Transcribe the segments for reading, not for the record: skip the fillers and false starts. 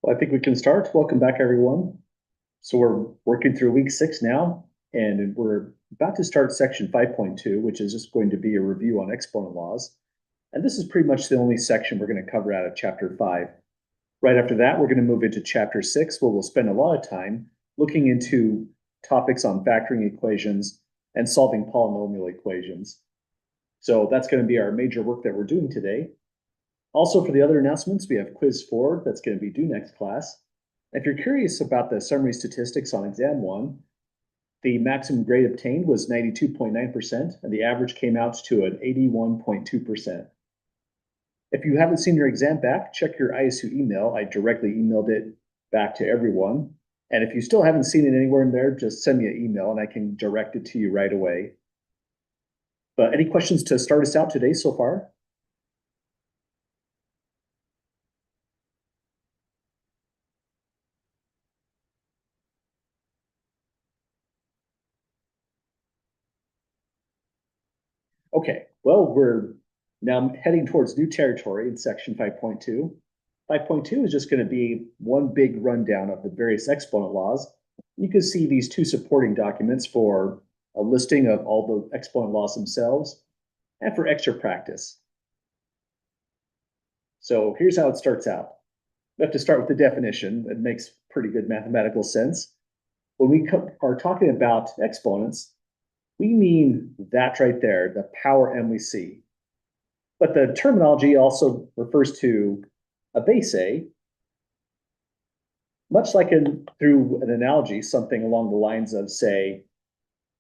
I think we can start. Welcome back, everyone. So we're working through week 6 now, and we're about to start section 5.2, which is just going to be a review on exponent laws. And this is pretty much the only section we're going to cover out of chapter 5. Right after that, we're going to move into chapter 6, where we'll spend a lot of time looking into topics on factoring equations and solving polynomial equations. So that's going to be our major work that we're doing today. Also, for the other announcements, we have quiz 4 that's going to be due next class. If you're curious about the summary statistics on exam 1, the maximum grade obtained was 92.9%, and the average came out to an 81.2%. If you haven't seen your exam back, check your ISU email. I directly emailed it back to everyone. And if you still haven't seen it anywhere in there, just send me an email and I can direct it to you right away. But any questions to start us out today so far? Okay, well, we're now heading towards new territory in section 5.2. 5.2 is just going to be one big rundown of the various exponent laws. You can see these two supporting documents for a listing of all the exponent laws themselves and for extra practice. So here's how it starts out. We have to start with the definition. It makes pretty good mathematical sense. When we are talking about exponents, we mean that right there, the power m we see. But the terminology also refers to a base A, much like through an analogy, something along the lines of, say,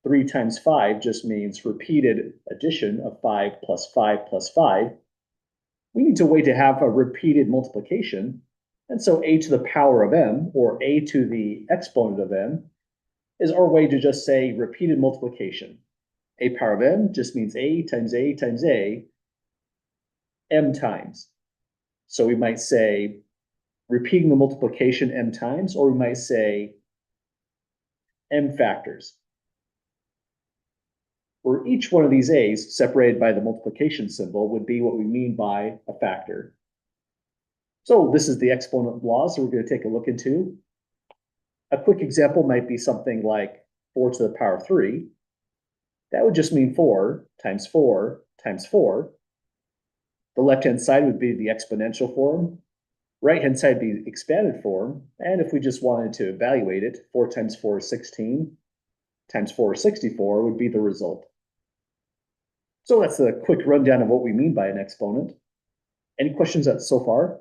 3 times 5 just means repeated addition of 5 plus 5 plus 5. We need a way to have a repeated multiplication. And so a to the power of m, or a to the exponent of m, is our way to just say repeated multiplication. A power of m just means a times a times a, m times. So we might say repeating the multiplication m times, or we might say m factors, where each one of these a's separated by the multiplication symbol would be what we mean by a factor. So this is the exponent laws that we're going to take a look into. A quick example might be something like 4 to the power of 3. That would just mean 4 times 4 times 4. The left-hand side would be the exponential form. Right-hand side would be the expanded form. And if we just wanted to evaluate it, 4 times 4 is 16, times 4 is 64 would be the result. So that's a quick rundown of what we mean by an exponent. Any questions so far?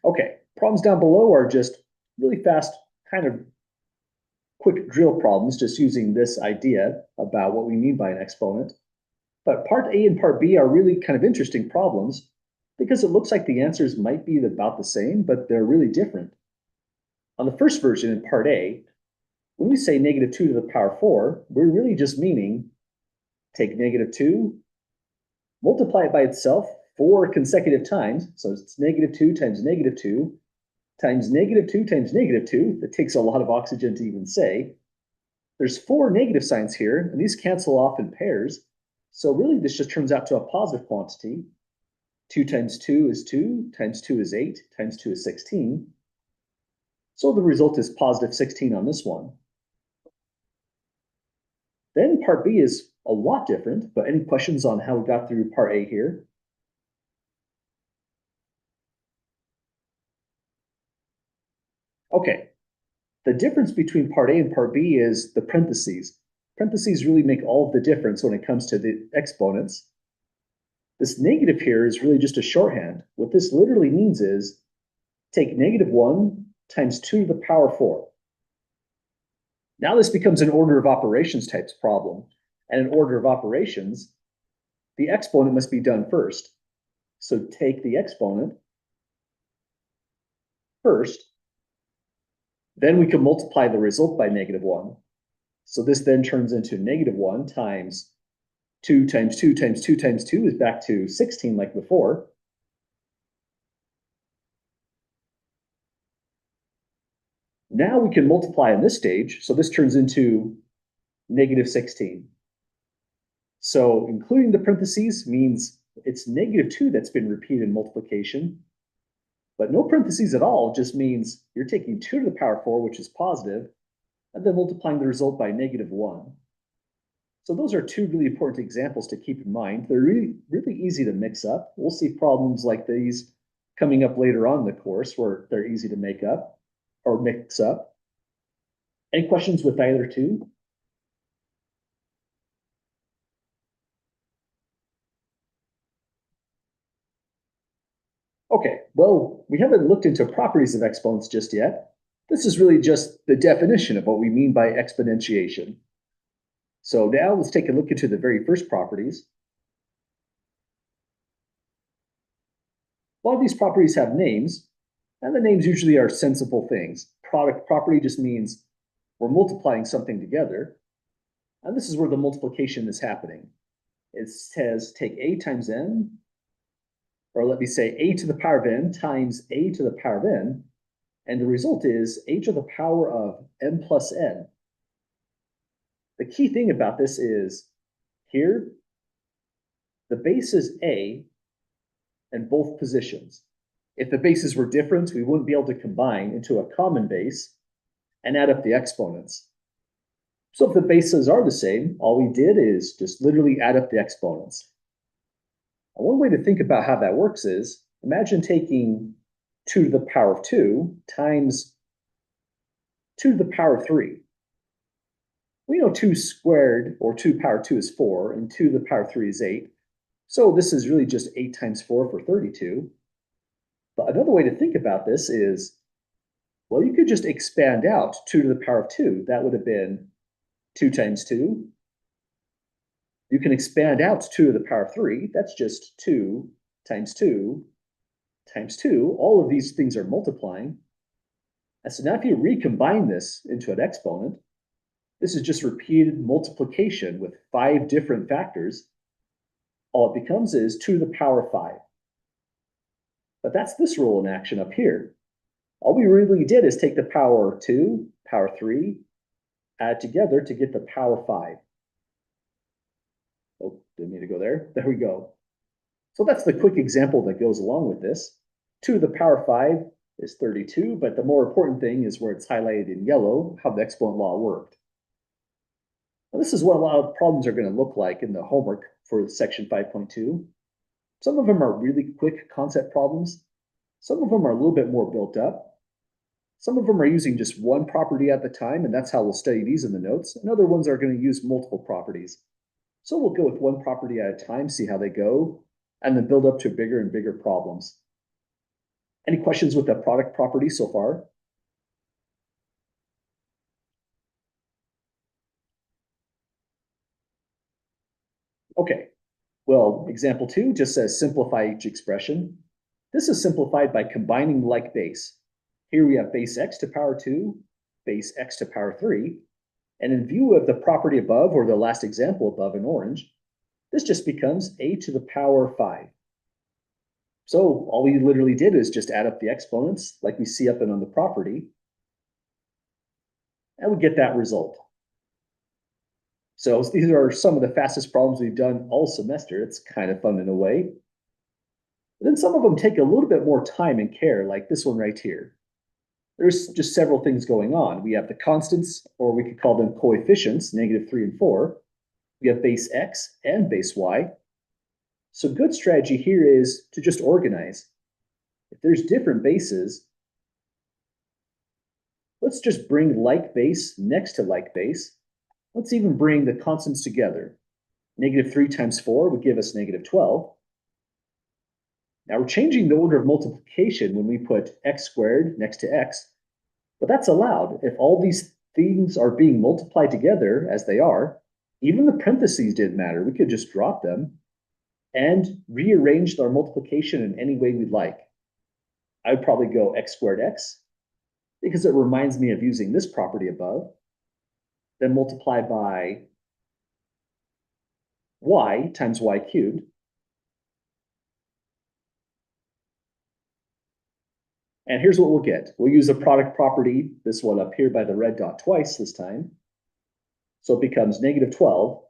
Okay, problems down below are just really fast, kind of quick drill problems, just using this idea about what we mean by an exponent. But part A and part B are really kind of interesting problems because it looks like the answers might be about the same, but they're really different. On the first version in part A, when we say negative 2 to the power 4, we're really just meaning take negative 2, multiply it by itself 4 consecutive times. So it's negative 2 times negative 2 times negative 2 times negative 2. That takes a lot of oxygen to even say. There's 4 negative signs here, and these cancel off in pairs. So really, this just turns out to a positive quantity. 2 times 2 is 2, times 2 is 8, times 2 is 16. So the result is positive 16 on this one. Then part B is a lot different, but any questions on how we got through part A here? Okay, the difference between part A and part B is the parentheses. Parentheses really make all of the difference when it comes to the exponents. This negative here is really just a shorthand. What this literally means is take negative 1 times 2 to the power 4. Now this becomes an order of operations types problem. And in order of operations, the exponent must be done first. So take the exponent first. Then we can multiply the result by negative 1. So this then turns into negative 1 times 2 times 2 times 2 times 2 is back to 16 like before. Now we can multiply in this stage. So this turns into negative 16. So including the parentheses means it's -2 that's been repeated in multiplication. But no parentheses at all just means you're taking 2 to the power 4, which is positive, and then multiplying the result by -1. So those are two really important examples to keep in mind. They're really easy to mix up. We'll see problems like these coming up later on in the course where they're easy to make up or mix up. Any questions with either two? Okay, well, we haven't looked into properties of exponents just yet. This is really just the definition of what we mean by exponentiation. So now let's take a look into the very first properties. A lot of these properties have names, and the names usually are sensible things. Product property just means we're multiplying something together, and this is where the multiplication is happening. It says take a times n, or let me say a to the power of n times a to the power of n, and the result is a to the power of n plus n. The key thing about this is here, the base is a in both positions. If the bases were different, we wouldn't be able to combine into a common base and add up the exponents. So if the bases are the same, all we did is just literally add up the exponents. And one way to think about how that works is, imagine taking 2 to the power of 2 times 2 to the power of 3. We know 2 squared, or 2 to the power of 2 is 4, and 2 to the power of 3 is 8. So this is really just 8 times 4 for 32. But another way to think about this is, well, you could just expand out 2 to the power of 2. That would have been 2 times 2. You can expand out 2 to the power of 3. That's just 2 times 2 times 2. All of these things are multiplying. And so now if you recombine this into an exponent, this is just repeated multiplication with 5 different factors. All it becomes is 2 to the power of 5. But that's this rule in action up here. All we really did is take the power 2, power 3, add together to get the power 5. Oh, didn't mean to go there. There we go. So that's the quick example that goes along with this. 2 to the power 5 is 32, but the more important thing is where it's highlighted in yellow, how the exponent law worked. Now, this is what a lot of problems are going to look like in the homework for section 5.2. Some of them are really quick concept problems. Some of them are a little bit more built up. Some of them are using just one property at the time, and that's how we'll study these in the notes. And other ones are going to use multiple properties. So we'll go with one property at a time, see how they go, and then build up to bigger and bigger problems. Any questions with the product property so far? Okay, well, example 2 just says simplify each expression. This is simplified by combining like base. Here we have base x to power 2, base x to power 3, and in view of the property above, or the last example above in orange, this just becomes a to the power 5. So all we literally did is just add up the exponents like we see up and on the property, and we get that result. So these are some of the fastest problems we've done all semester. It's kind of fun in a way. But then some of them take a little bit more time and care, like this one right here. There's just several things going on. We have the constants, or we could call them coefficients, -3 and 4. We have base x and base y. So good strategy here is to just organize. If there's different bases, let's just bring like base next to like base. Let's even bring the constants together. -3 times 4 would give us -12. Now we're changing the order of multiplication when we put x squared next to x, but that's allowed. If all these things are being multiplied together as they are, even the parentheses didn't matter. We could just drop them and rearrange our multiplication in any way we'd like. I would probably go x squared x, because it reminds me of using this property above, then multiply by y times y cubed. And here's what we'll get. We'll use a product property, this one up here by the red dot twice this time. So it becomes -12.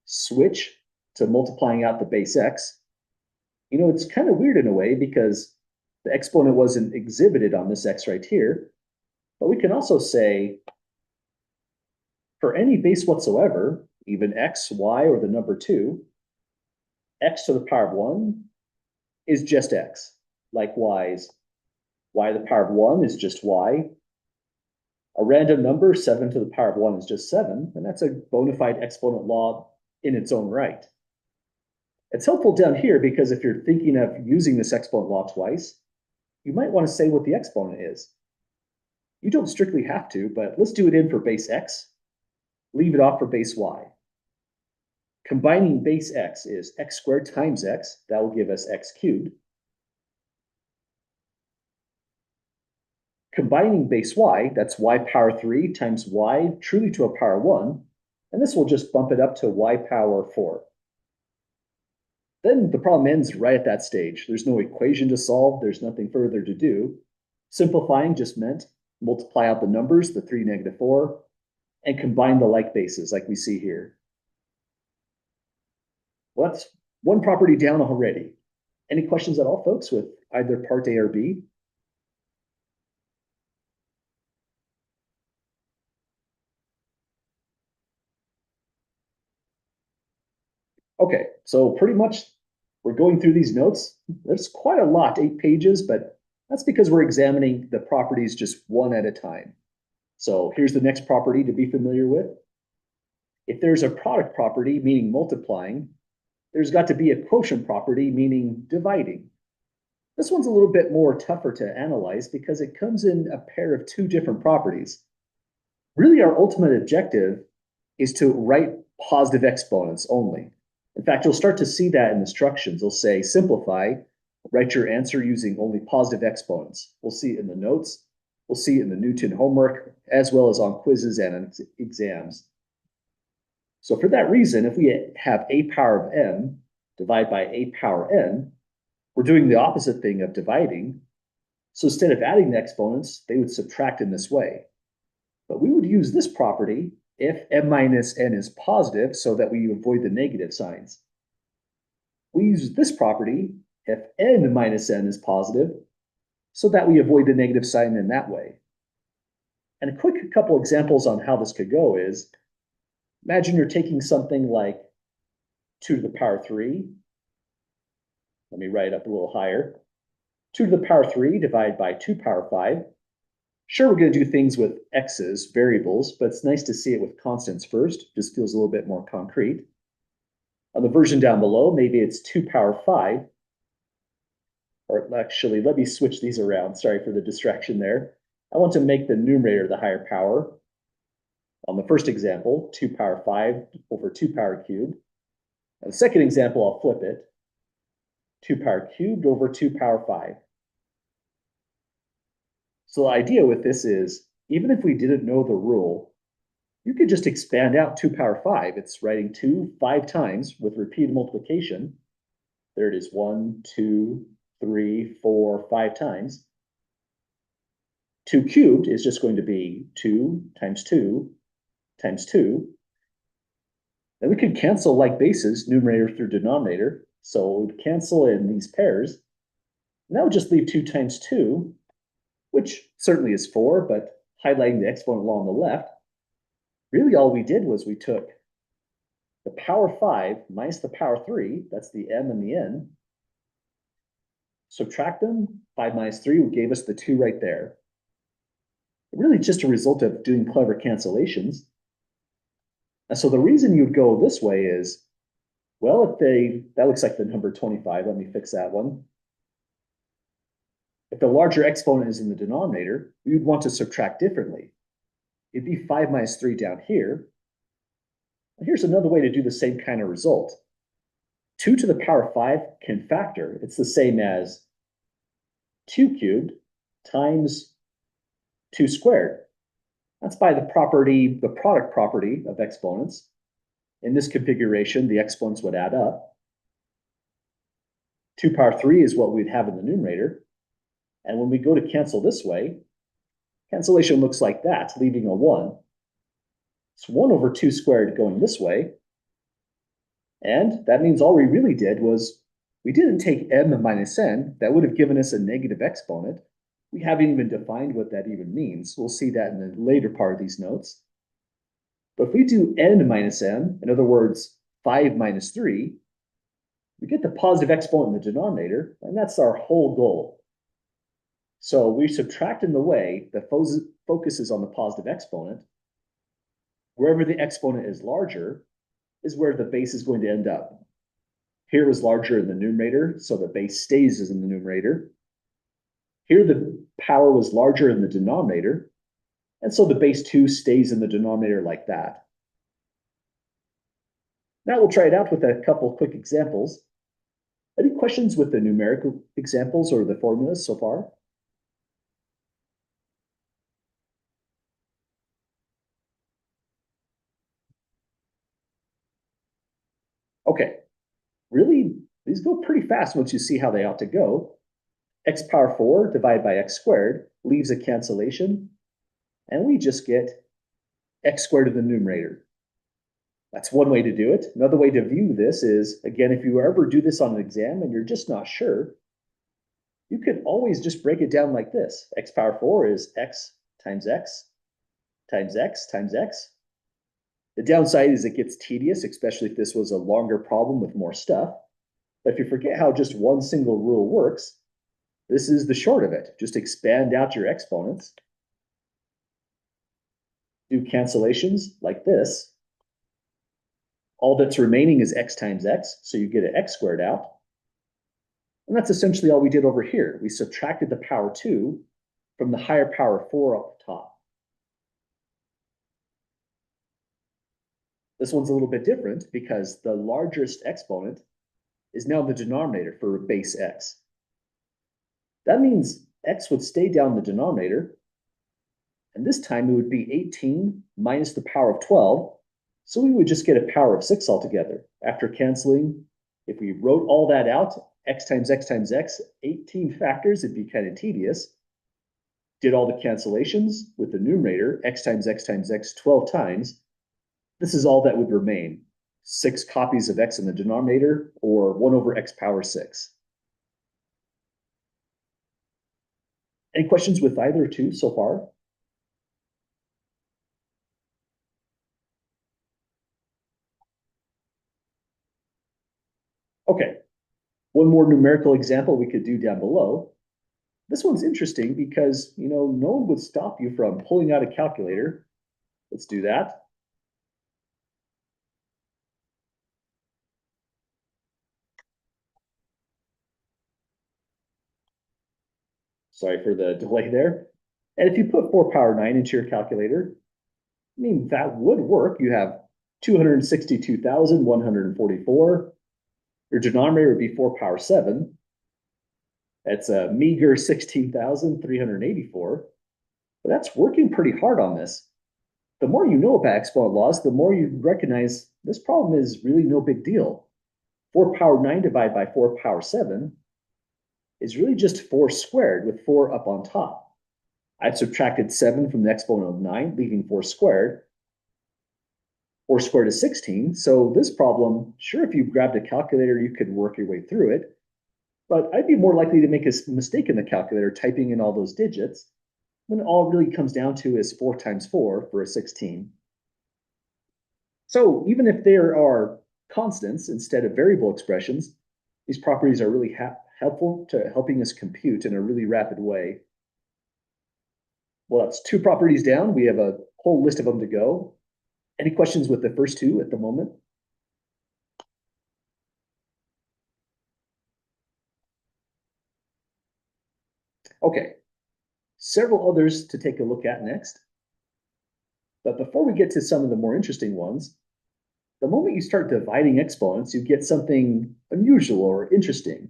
switch to multiplying out the base x, you know, it's kind of weird in a way because the exponent wasn't exhibited on this x right here. But we can also say for any base whatsoever, even x, y, or the number 2, x to the power of 1 is just x. Likewise, y to the power of 1 is just y. A random number, 7 to the power of 1 is just 7, and that's a bona fide exponent law in its own right. It's helpful down here because if you're thinking of using this exponent law twice, you might want to say what the exponent is. You don't strictly have to, but let's do it in for base x, leave it off for base y. Combining base x is x squared times x, that will give us x cubed. Combining base y, that's y power 3 times y truly to a power 1, and this will just bump it up to y power 4. Then the problem ends right at that stage. There's no equation to solve, there's nothing further to do. Simplifying just meant multiply out the numbers, the 3, -4, and combine the like bases like we see here. Well, that's one property down already. Any questions at all, folks, with either part A or B? Okay, so pretty much we're going through these notes. There's quite a lot, 8 pages, but that's because we're examining the properties just one at a time. So here's the next property to be familiar with. If there's a product property, meaning multiplying, there's got to be a quotient property, meaning dividing. This one's a little bit more tougher to analyze because it comes in a pair of 2 different properties. Really, our ultimate objective is to write positive exponents only. In fact, you'll start to see that in instructions. They'll say simplify, write your answer using only positive exponents. We'll see it in the notes. We'll see it in the Newton homework, as well as on quizzes and exams. So for that reason, if we have a power of m divided by a power n, we're doing the opposite thing of dividing. So instead of adding the exponents, they would subtract in this way. But we would use this property if m minus n is positive so that we avoid the negative signs. We use this property if n minus n is positive so that we avoid the negative sign in that way. And a quick couple examples on how this could go is, imagine you're taking something like 2 to the power 3. Let me write it up a little higher. 2 to the power 3 divided by 2 power 5. Sure, we're going to do things with x's, variables, but it's nice to see it with constants first. Just feels a little bit more concrete. On the version down below, maybe it's 2 power 5. Or actually, let me switch these around. Sorry for the distraction there. I want to make the numerator the higher power. On the first example, 2 power 5 over 2 power cubed. On the second example, I'll flip it. 2 power cubed over 2 power 5. So the idea with this is, even if we didn't know the rule, you could just expand out 2 power 5. It's writing 2 5 times with repeated multiplication. There it is, 1, 2, 3, 4, 5 times. 2 cubed is just going to be 2 times 2 times 2. Then we could cancel like bases, numerator through denominator. So it would cancel in these pairs. And that would just leave 2 times 2, which certainly is 4, but highlighting the exponent law on the left. Really all we did was we took the power 5 minus the power 3, that's the m and the n. Subtract them, 5 minus 3 gave us the 2 right there. Really just a result of doing clever cancellations. And so the reason you'd go this way is, well, that looks like the number 25, let me fix that one. If the larger exponent is in the denominator, we would want to subtract differently. It'd be 5 minus 3 down here. And here's another way to do the same kind of result. 2 to the power 5 can factor. It's the same as 2 cubed times 2 squared. That's by the product property of exponents. In this configuration, the exponents would add up. 2 power 3 is what we'd have in the numerator. And when we go to cancel this way, cancellation looks like that, leaving a 1. It's 1 over 2 squared going this way. And that means all we really did was we didn't take m minus n. That would have given us a negative exponent. We haven't even defined what that even means. We'll see that in the later part of these notes. But if we do n minus m, in other words, 5 minus 3, we get the positive exponent in the denominator, and that's our whole goal. So we subtract in the way that focuses on the positive exponent. Wherever the exponent is larger is where the base is going to end up. Here was larger in the numerator, so the base stays as in the numerator. Here the power was larger in the denominator, and so the base 2 stays in the denominator like that. Now we'll try it out with a couple quick examples. Any questions with the numerical examples or the formulas so far? Okay, really, these go pretty fast once you see how they ought to go. X power 4 divided by x squared leaves a cancellation, and we just get x squared in the numerator. That's one way to do it. Another way to view this is, again, if you ever do this on an exam and you're just not sure, you could always just break it down like this. X power 4 is x times x times x times x. The downside is it gets tedious, especially if this was a longer problem with more stuff. But if you forget how just one single rule works, this is the short of it. Just expand out your exponents. Do cancellations like this. All that's remaining is x times x, so you get an x squared out. And that's essentially all we did over here. We subtracted the power 2 from the higher power 4 up top. This one's a little bit different because the largest exponent is now the denominator for base x. That means x would stay down the denominator, and this time it would be 18 minus the power of 12, so we would just get a power of 6 altogether. After canceling, if we wrote all that out, x times x times x, 18 factors, it'd be kind of tedious. Did all the cancellations with the numerator, x times x times x 12 times, this is all that would remain. 6 copies of x in the denominator, or 1 over x power 6. Any questions with either two so far? Okay, one more numerical example we could do down below. This one's interesting because, no one would stop you from pulling out a calculator. Let's do that. Sorry for the delay there. And if you put 4 power 9 into your calculator, that would work. You have 262,144. Your denominator would be 4 power 7. That's a meager 16,384. But that's working pretty hard on this. The more you know about exponent laws, the more you recognize this problem is really no big deal. 4 power 9 divided by 4 power 7 is really just 4 squared with 4 up on top. I've subtracted 7 from the exponent of 9, leaving 4 squared. 4 squared is 16. So this problem, sure, if you grabbed a calculator, you could work your way through it. But I'd be more likely to make a mistake in the calculator typing in all those digits when all it really comes down to is 4 times 4 for a 16. So even if there are constants instead of variable expressions, these properties are really helpful to helping us compute in a really rapid way. Well, that's 2 properties down. We have a whole list of them to go. Any questions with the first 2 at the moment? Okay, several others to take a look at next. But before we get to some of the more interesting ones, the moment you start dividing exponents, you get something unusual or interesting.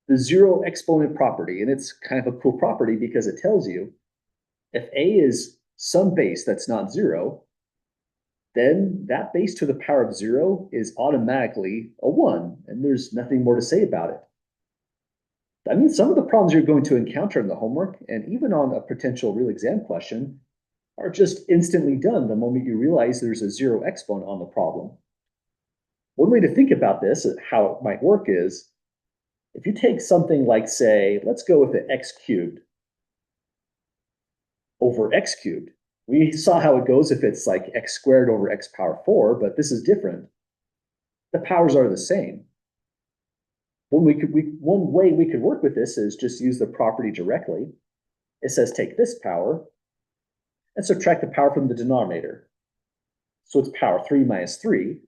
The zero exponent property, and it's kind of a cool property because it tells you if a is some base that's not 0, then that base to the power of 0 is automatically a 1, and there's nothing more to say about it. That means some of the problems you're going to encounter in the homework, and even on a potential real exam question, are just instantly done the moment you realize there's a 0 exponent on the problem. One way to think about this, how it might work is, if you take something like, say, let's go with the x cubed over x cubed. We saw how it goes if it's like x squared over x power 4, but this is different. The powers are the same. One way we could work with this is just use the property directly. It says take this power and subtract the power from the denominator. So it's power 3 minus 3.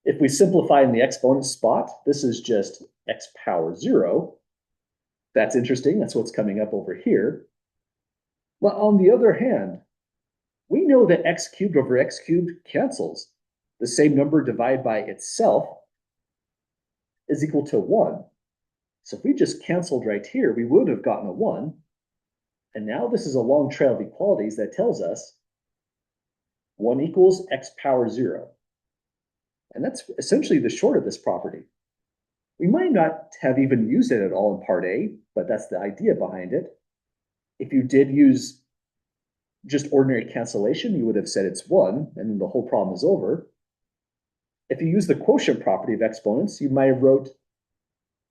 If we simplify in the exponent spot, this is just x power 0. That's interesting. That's what's coming up over here. But on the other hand, we know that x cubed over x cubed cancels. The same number divided by itself is equal to 1. So if we just canceled right here, we would have gotten a 1. And now this is a long trail of equalities that tells us 1 equals x power 0. And that's essentially the short of this property. We might not have even used it at all in part A, but that's the idea behind it. If you did use just ordinary cancellation, you would have said it's 1, and the whole problem is over. If you use the quotient property of exponents, you might have wrote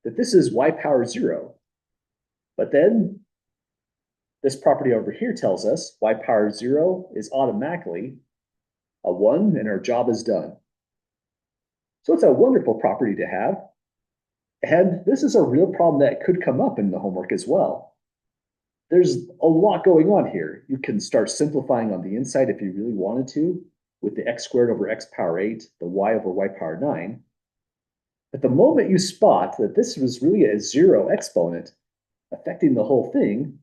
that this is y power 0. But then this property over here tells us y power 0 is automatically a 1, and our job is done. So it's a wonderful property to have. And this is a real problem that could come up in the homework as well. There's a lot going on here. You can start simplifying on the inside if you really wanted to, with the x squared over x power 8, the y over y power 9. But the moment you spot that this was really a 0 exponent affecting the whole thing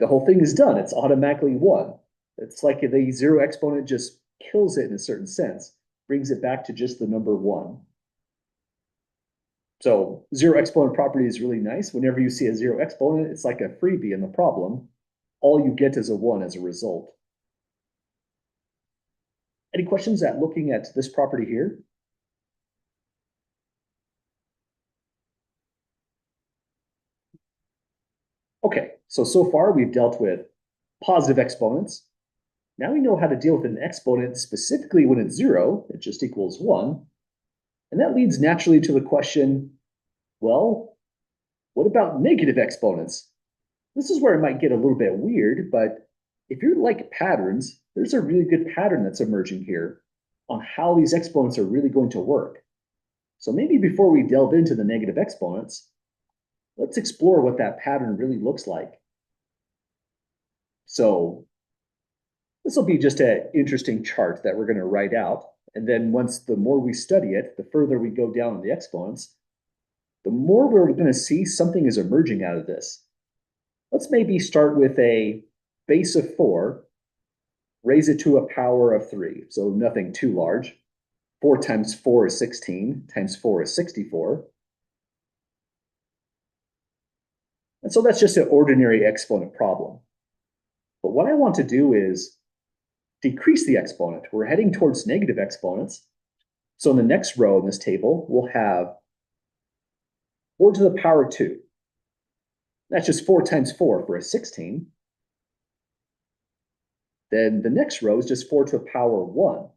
is done. It's automatically 1. It's like the 0 exponent just kills it in a certain sense, brings it back to just the number 1. So 0 exponent property is really nice. Whenever you see a 0 exponent, it's like a freebie in the problem. All you get is a 1 as a result. Any questions at looking at this property here? Okay, so far we've dealt with positive exponents. Now we know how to deal with an exponent specifically when it's 0, it just equals 1. And that leads naturally to the question, well, what about negative exponents? This is where it might get a little bit weird, but if you like patterns, there's a really good pattern that's emerging here on how these exponents are really going to work. So maybe before we delve into the negative exponents, let's explore what that pattern really looks like. So this will be just an interesting chart that we're going to write out. And then the more we study it, the further we go down in the exponents, the more we're going to see something is emerging out of this. Let's maybe start with a base of 4, raise it to a power of 3, so nothing too large. 4 times 4 is 16, times 4 is 64. And so that's just an ordinary exponent problem. But what I want to do is decrease the exponent. We're heading towards negative exponents. So in the next row in this table, we'll have 4 to the power 2. That's just 4 times 4 for a 16. Then the next row is just 4 to the power 1.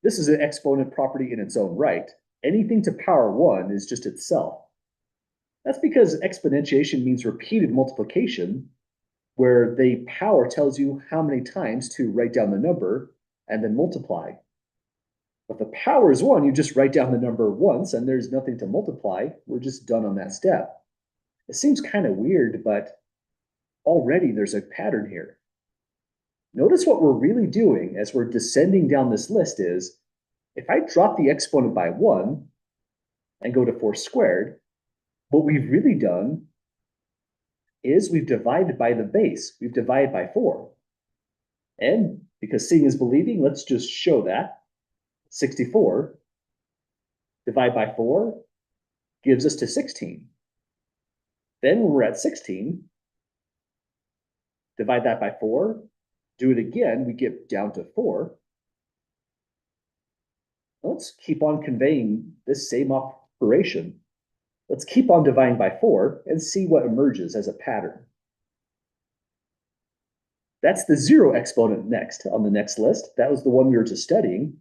This is an exponent property in its own right. Anything to power 1 is just itself. That's because exponentiation means repeated multiplication, where the power tells you how many times to write down the number and then multiply. If the power is 1, you just write down the number once and there's nothing to multiply. We're just done on that step. It seems kind of weird, but already there's a pattern here. Notice what we're really doing as we're descending down this list is, if I drop the exponent by 1 and go to 4 squared, what we've really done is we've divided by the base. We've divided by 4. And because seeing is believing, let's just show that. 64 divided by 4 gives us to 16. Then when we're at 16, divide that by 4, do it again, we get down to 4. Let's keep on conveying this same operation. Let's keep on dividing by 4 and see what emerges as a pattern. That's the zero exponent next on the next list. That was the one we were just studying.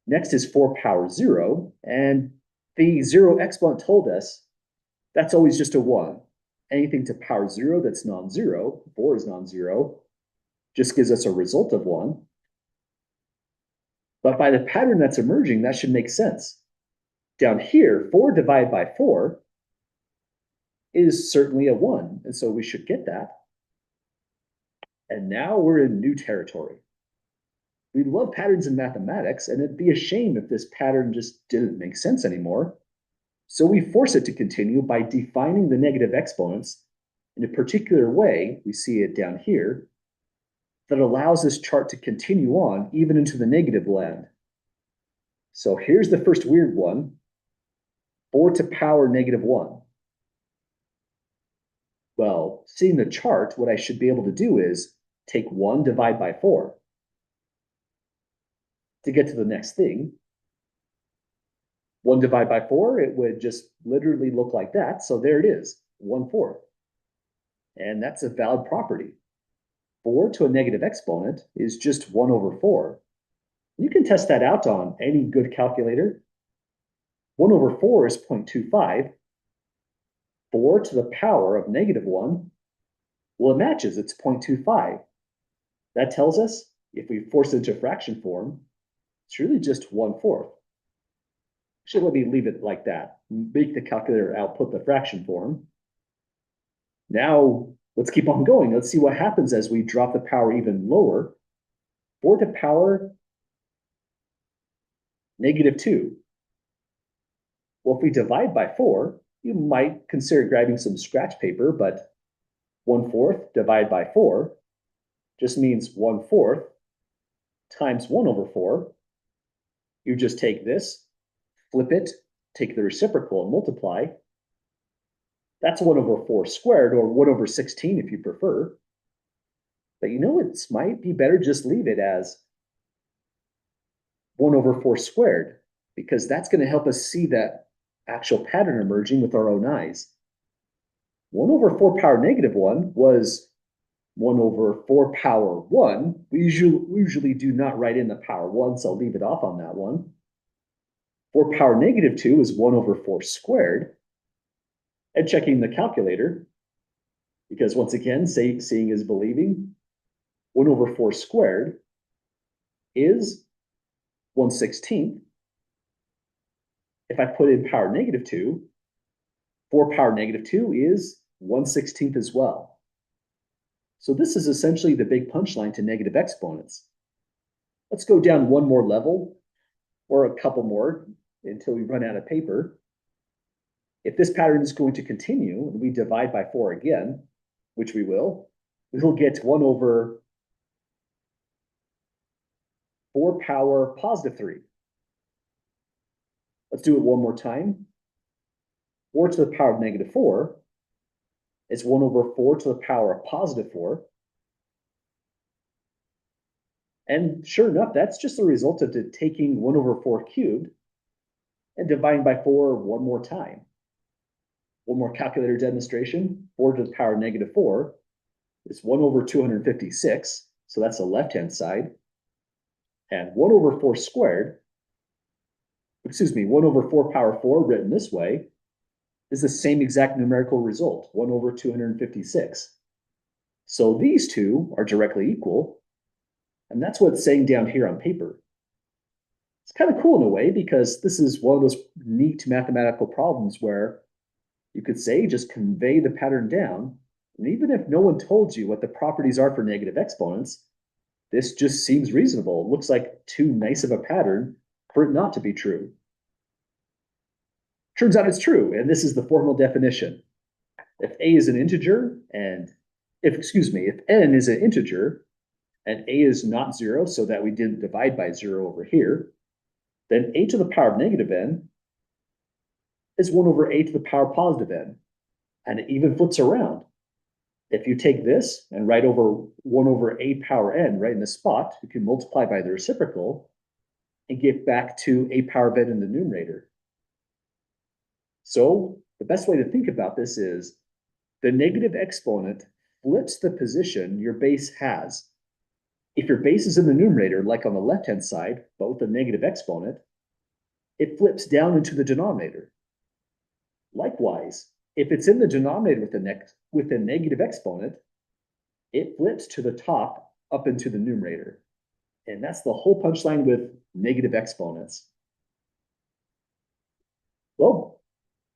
Next is 4 power 0, and the zero exponent told us that's always just a 1. Anything to power 0 that's non-zero, 4 is non-zero, just gives us a result of 1. But by the pattern that's emerging, that should make sense. Down here, 4 divided by 4 is certainly a 1, and so we should get that. And now we're in new territory. We love patterns in mathematics, and it'd be a shame if this pattern just didn't make sense anymore. So we force it to continue by defining the negative exponents in a particular way, we see it down here, that allows this chart to continue on even into the negative land. So here's the first weird one, 4 to power negative 1. Well, seeing the chart, what I should be able to do is take 1, divide by 4. To get to the next thing, 1 divided by 4, it would just literally look like that. So there it is, 1/4. And that's a valid property. 4 to a negative exponent is just 1/4. You can test that out on any good calculator. 1/4 is 0.25. 4 to the power of negative 1, well, it matches, it's 0.25. That tells us if we force it into fraction form, it's really just 1/4. Actually, let me leave it like that. Make the calculator output the fraction form. Now, let's keep on going. Let's see what happens as we drop the power even lower. 4 to power negative 2. Well, if we divide by 4, you might consider grabbing some scratch paper, but 1/4 divided by 4 just means 1/4 times 1/4. You just take this, flip it, take the reciprocal and multiply. That's 1/4 squared, or 1/16 if you prefer. But you know, it might be better just leave it as 1/4 squared, because that's going to help us see that actual pattern emerging with our own eyes. 1/4 power negative 1 was 1/4 power 1. We usually do not write in the power 1, so I'll leave it off on that one. 4 power negative 2 is 1/4 squared. And checking the calculator, because once again, seeing is believing, 1/4 squared is 1/16. If I put in power negative 2, 4 power negative 2 is 1/16 as well. So this is essentially the big punchline to negative exponents. Let's go down one more level, or a couple more, until we run out of paper. If this pattern is going to continue, and we divide by 4 again, which we will get 1/4 power positive 3. Let's do it one more time. 4 to the power of negative 4 is 1/4 to the power of positive 4. And sure enough, that's just the result of taking 1/4 cubed and dividing by 4 one more time. One more calculator demonstration. 4 to the power of negative 4 is 1/256. So that's the left-hand side. And 1/4 squared, 1/4 power 4 written this way, is the same exact numerical result, 1/256. So these two are directly equal, and that's what it's saying down here on paper. It's kind of cool in a way, because this is one of those neat mathematical problems where you could say just convey the pattern down, and even if no one told you what the properties are for negative exponents, this just seems reasonable. It looks like too nice of a pattern for it not to be true. Turns out it's true, and this is the formal definition. If a is an integer, and if n is an integer, and a is not 0, so that we didn't divide by 0 over here, then a to the power of negative n is 1/a to the power positive n, and it even flips around. If you take this and write over 1/a power n right in the spot, you can multiply by the reciprocal and get back to a power of n in the numerator. So the best way to think about this is the negative exponent flips the position your base has. If your base is in the numerator, like on the left-hand side, but with a negative exponent, it flips down into the denominator. Likewise, if it's in the denominator with a negative exponent, it flips to the top up into the numerator. And that's the whole punchline with negative exponents. Well,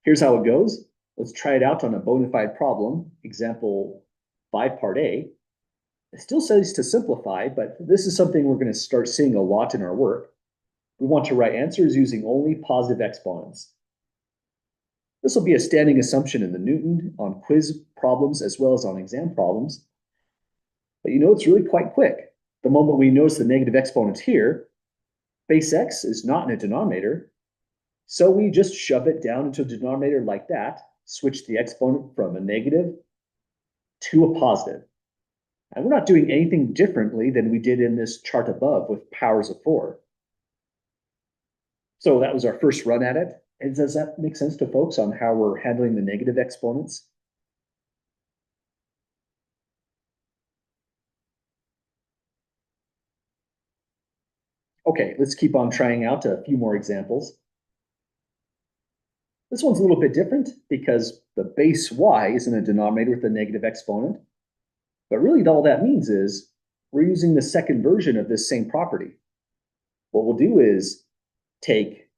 here's how it goes. Let's try it out on a bona fide problem, example 5, part A. It still says to simplify, but this is something we're going to start seeing a lot in our work. We want to write answers using only positive exponents. This will be a standing assumption in the Newton on quiz problems as well as on exam problems. But you know, it's really quite quick. The moment we notice the negative exponent here, base x is not in a denominator, so we just shove it down into a denominator like that, switch the exponent from a negative to a positive. And we're not doing anything differently than we did in this chart above with powers of 4. So that was our first run at it. And does that make sense to folks on how we're handling the negative exponents? Okay, let's keep on trying out a few more examples. This one's a little bit different because the base y is in a denominator with a negative exponent. But really all that means is we're using the second version of this same property. What we'll do is take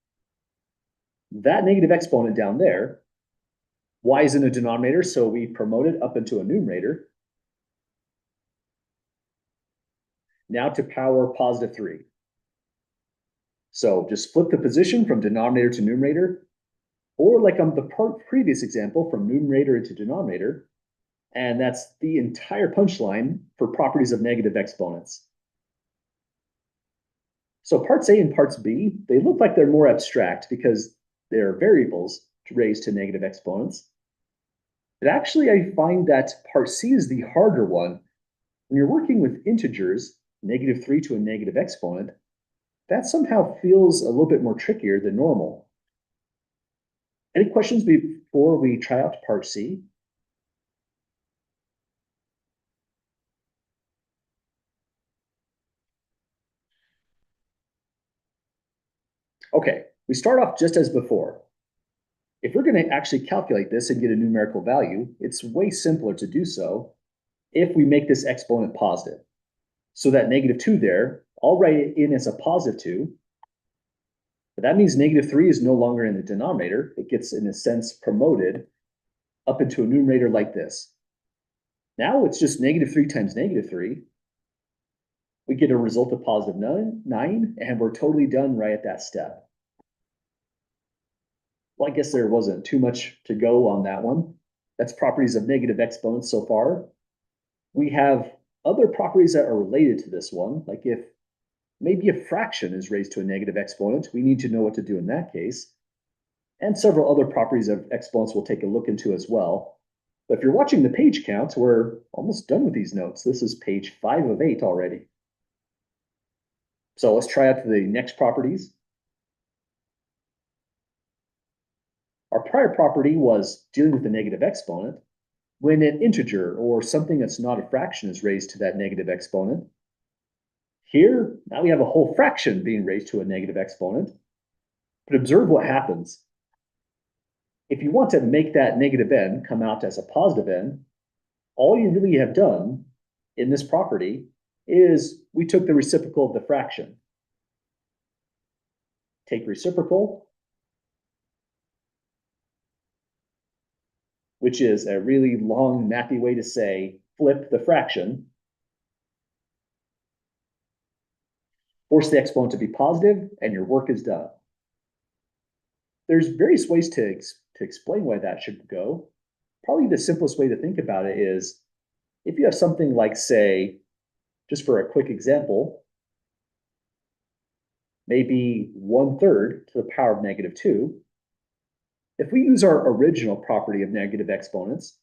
that negative exponent down there. Y is in a denominator, so we promote it up into a numerator. Now to power positive 3. So just flip the position from denominator to numerator, or like on the previous example, from numerator into denominator. And that's the entire punchline for properties of negative exponents. So parts A and parts B, they look like they're more abstract because they're variables raised to negative exponents. But actually, I find that part C is the harder one. When you're working with integers, -3 to a negative exponent, that somehow feels a little bit more trickier than normal. Any questions before we try out part C? Okay, we start off just as before. If we're going to actually calculate this and get a numerical value, it's way simpler to do so if we make this exponent positive. So that -2 there, I'll write it in as a positive 2. But that means -3 is no longer in the denominator. It gets, in a sense, promoted up into a numerator like this. Now it's just -3 times -3. We get a result of positive 9, and we're totally done right at that step. Well, I guess there wasn't too much to go on that one. That's properties of negative exponents so far. We have other properties that are related to this one, like if maybe a fraction is raised to a negative exponent, we need to know what to do in that case. And several other properties of exponents we'll take a look into as well. But if you're watching the page count, we're almost done with these notes. This is page 5 of 8 already. So let's try out the next properties. Our prior property was dealing with the negative exponent. When an integer or something that's not a fraction is raised to that negative exponent. Here, now we have a whole fraction being raised to a negative exponent. But observe what happens. If you want to make that negative n come out as a positive n, all you really have done in this property is we took the reciprocal of the fraction. Take reciprocal, which is a really long, mathy way to say flip the fraction. Force the exponent to be positive, and your work is done. There's various ways to explain why that should go. Probably the simplest way to think about it is if you have something like, say, just for a quick example, maybe 1/3 to the power of -2. If we use our original property of negative exponents,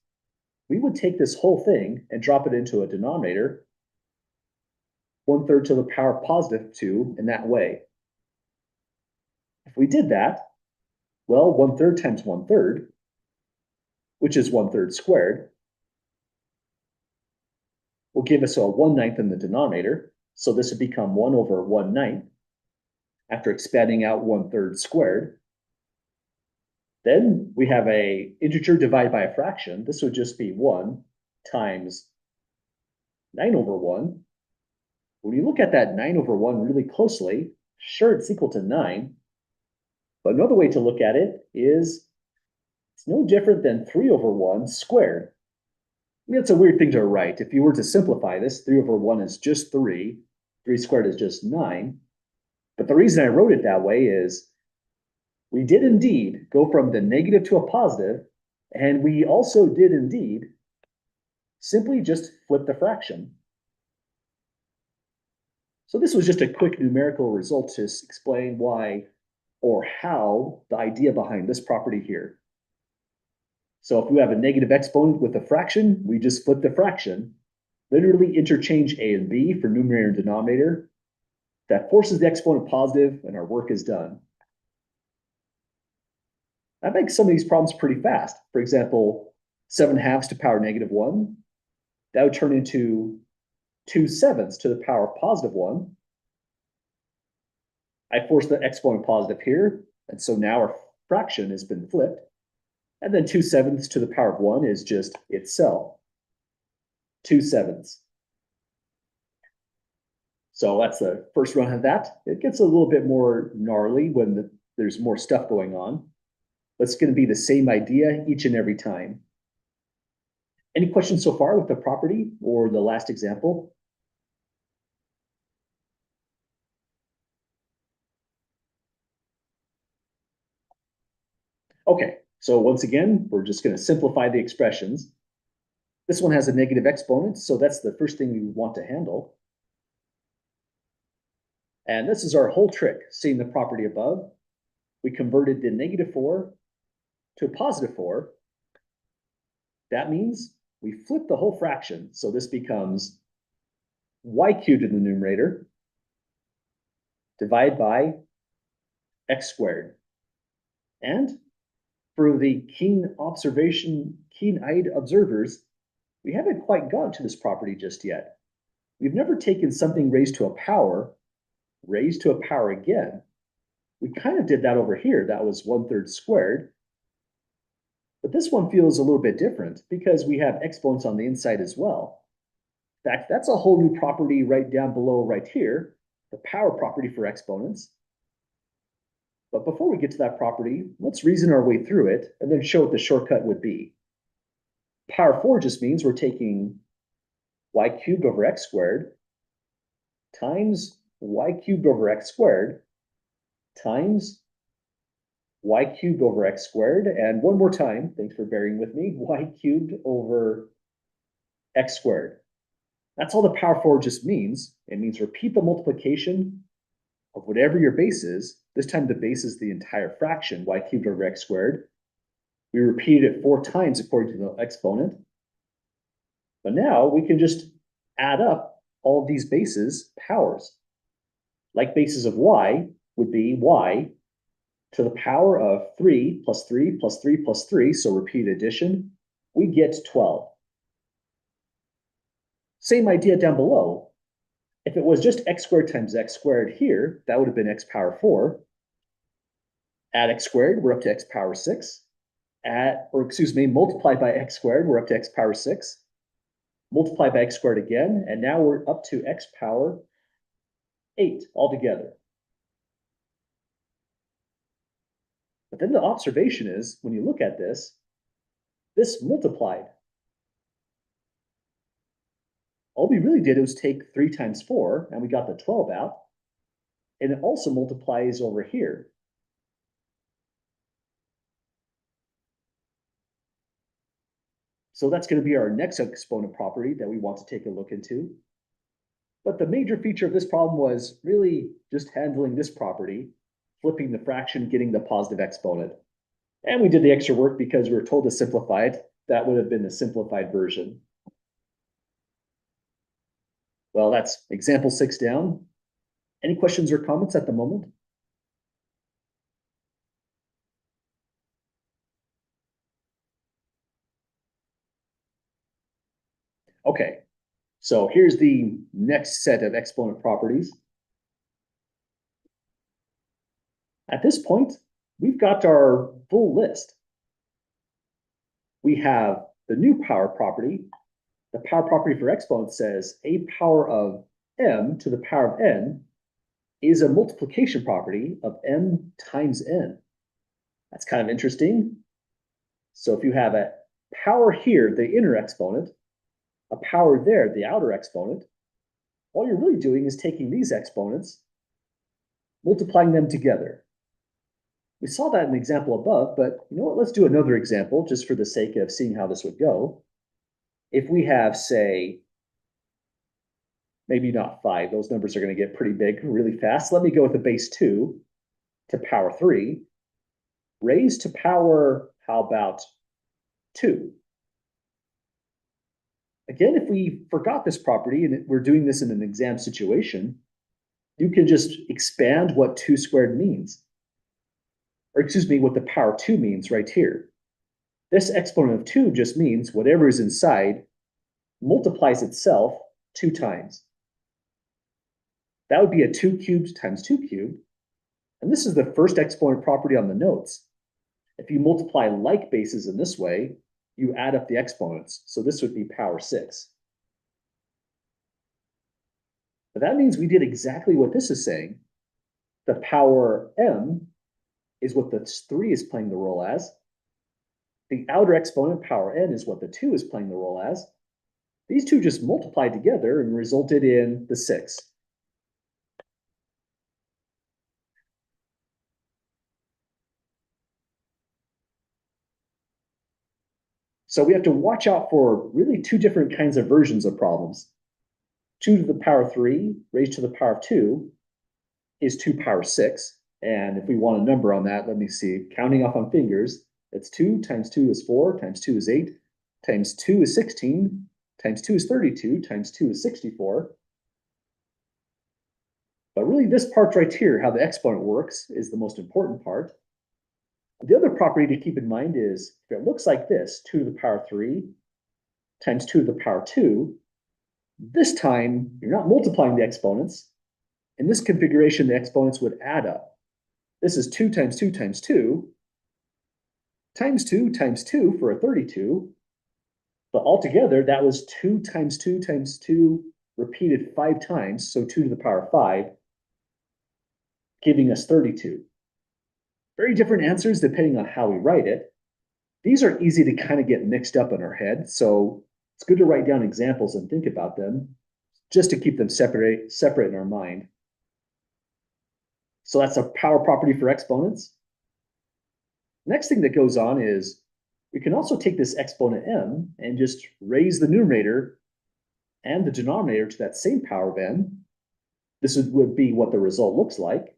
we would take this whole thing and drop it into a denominator, 1/3 to the power of +2 in that way. If we did that, well, 1/3 times 1/3, which is 1/3 squared, will give us a 1/9 in the denominator. So this would become 1 over 1/9 after expanding out 1/3 squared. Then we have a integer divided by a fraction. This would just be 1 times 9 over 1. When you look at that 9 over 1 really closely, sure, it's equal to 9. But another way to look at it is it's no different than 3 over 1 squared. I mean, it's a weird thing to write. If you were to simplify this, 3 over 1 is just 3. 3 squared is just 9. But the reason I wrote it that way is we did indeed go from the negative to a positive, and we also did indeed simply just flip the fraction. So this was just a quick numerical result to explain why or how the idea behind this property here. So if we have a negative exponent with a fraction, we just flip the fraction, literally interchange a and b for numerator and denominator. That forces the exponent positive, and our work is done. That makes some of these problems pretty fast. For example, 7/2 to the power -1, that would turn into 2/7 to the power of +1. I forced the exponent positive here, and so now our fraction has been flipped. And then 2/7 to the power of 1 is just itself, 2/7. So that's the first run of that. It gets a little bit more gnarly when there's more stuff going on. But it's going to be the same idea each and every time. Any questions so far with the property or the last example? Okay, so once again, we're just going to simplify the expressions. This one has a negative exponent, so that's the first thing we want to handle. And this is our whole trick, seeing the property above. We converted the -4 to a +4. That means we flip the whole fraction. So this becomes y³ in the numerator divided by x². And for the keen-eyed observers, we haven't quite gotten to this property just yet. We've never taken something raised to a power again. We kind of did that over here. That was 1/3 squared. But this one feels a little bit different because we have exponents on the inside as well. In fact, that's a whole new property right down below right here, the power property for exponents. But before we get to that property, let's reason our way through it and then show what the shortcut would be. Power 4 just means we're taking y³ over x² times y³ over x² times y³ over x², and one more time, thanks for bearing with me, y³ over x². That's all the power 4 just means. It means repeat the multiplication of whatever your base is. This time the base is the entire fraction, y³ over x². We repeated it 4 times according to the exponent. But now we can just add up all of these bases powers. Like bases of y would be y to the power of 3 plus 3 plus 3 plus 3, so repeat addition, we get 12. Same idea down below. If it was just x² times x² here, that would have been x power 4. Add x², we're up to x power 6. Multiply by x², we're up to x power 6. Multiply by x² again, and now we're up to x power 8 altogether. But then the observation is, when you look at this multiplied. All we really did was take 3 times 4, and we got the 12 out. And it also multiplies over here. So that's going to be our next exponent property that we want to take a look into. But the major feature of this problem was really just handling this property, flipping the fraction, getting the positive exponent. And we did the extra work because we were told to simplify it. That would have been the simplified version. Well, that's example 6 down. Any questions or comments at the moment? Okay, So here's the next set of exponent properties. At this point, we've got our full list. We have the new power property. The power property for exponents says a power of m to the power of n is a multiplication property of m times n. That's kind of interesting. So if you have a power here, the inner exponent, a power there, the outer exponent, all you're really doing is taking these exponents, multiplying them together. We saw that in the example above, but you know what? Let's do another example just for the sake of seeing how this would go. If we have, say, maybe not 5, those numbers are going to get pretty big really fast. Let me go with a base 2 to power 3, raised to power, how about 2? Again, if we forgot this property and we're doing this in an exam situation, you can just expand what 2 squared means. Or excuse me, what the power 2 means right here. This exponent of 2 just means whatever is inside multiplies itself 2 times. That would be a 2 cubed times 2 cubed. And this is the first exponent property on the notes. If you multiply like bases in this way, you add up the exponents. So this would be power 6. But that means we did exactly what this is saying. The power m is what the 3 is playing the role as. The outer exponent, power n, is what the 2 is playing the role as. These two just multiplied together and resulted in the 6. So we have to watch out for really 2 different kinds of versions of problems. 2 to the power 3 raised to the power of 2 is 2 power 6. And if we want a number on that, let me see. Counting off on fingers, it's 2 times 2 is 4, times 2 is 8, times 2 is 16, times 2 is 32, times 2 is 64. But really this part right here, how the exponent works, is the most important part. The other property to keep in mind is if it looks like this, 2 to the power 3 times 2 to the power 2, this time you're not multiplying the exponents. In this configuration, the exponents would add up. This is 2 times 2 times 2 times 2 times 2 for a 32. But altogether, that was 2 times 2 times 2 repeated 5 times, so 2 to the power 5, giving us 32. Very different answers depending on how we write it. These are easy to kind of get mixed up in our head, so it's good to write down examples and think about them just to keep them separate in our mind. So that's a power property for exponents. Next thing that goes on is we can also take this exponent m and just raise the numerator and the denominator to that same power of n. This would be what the result looks like.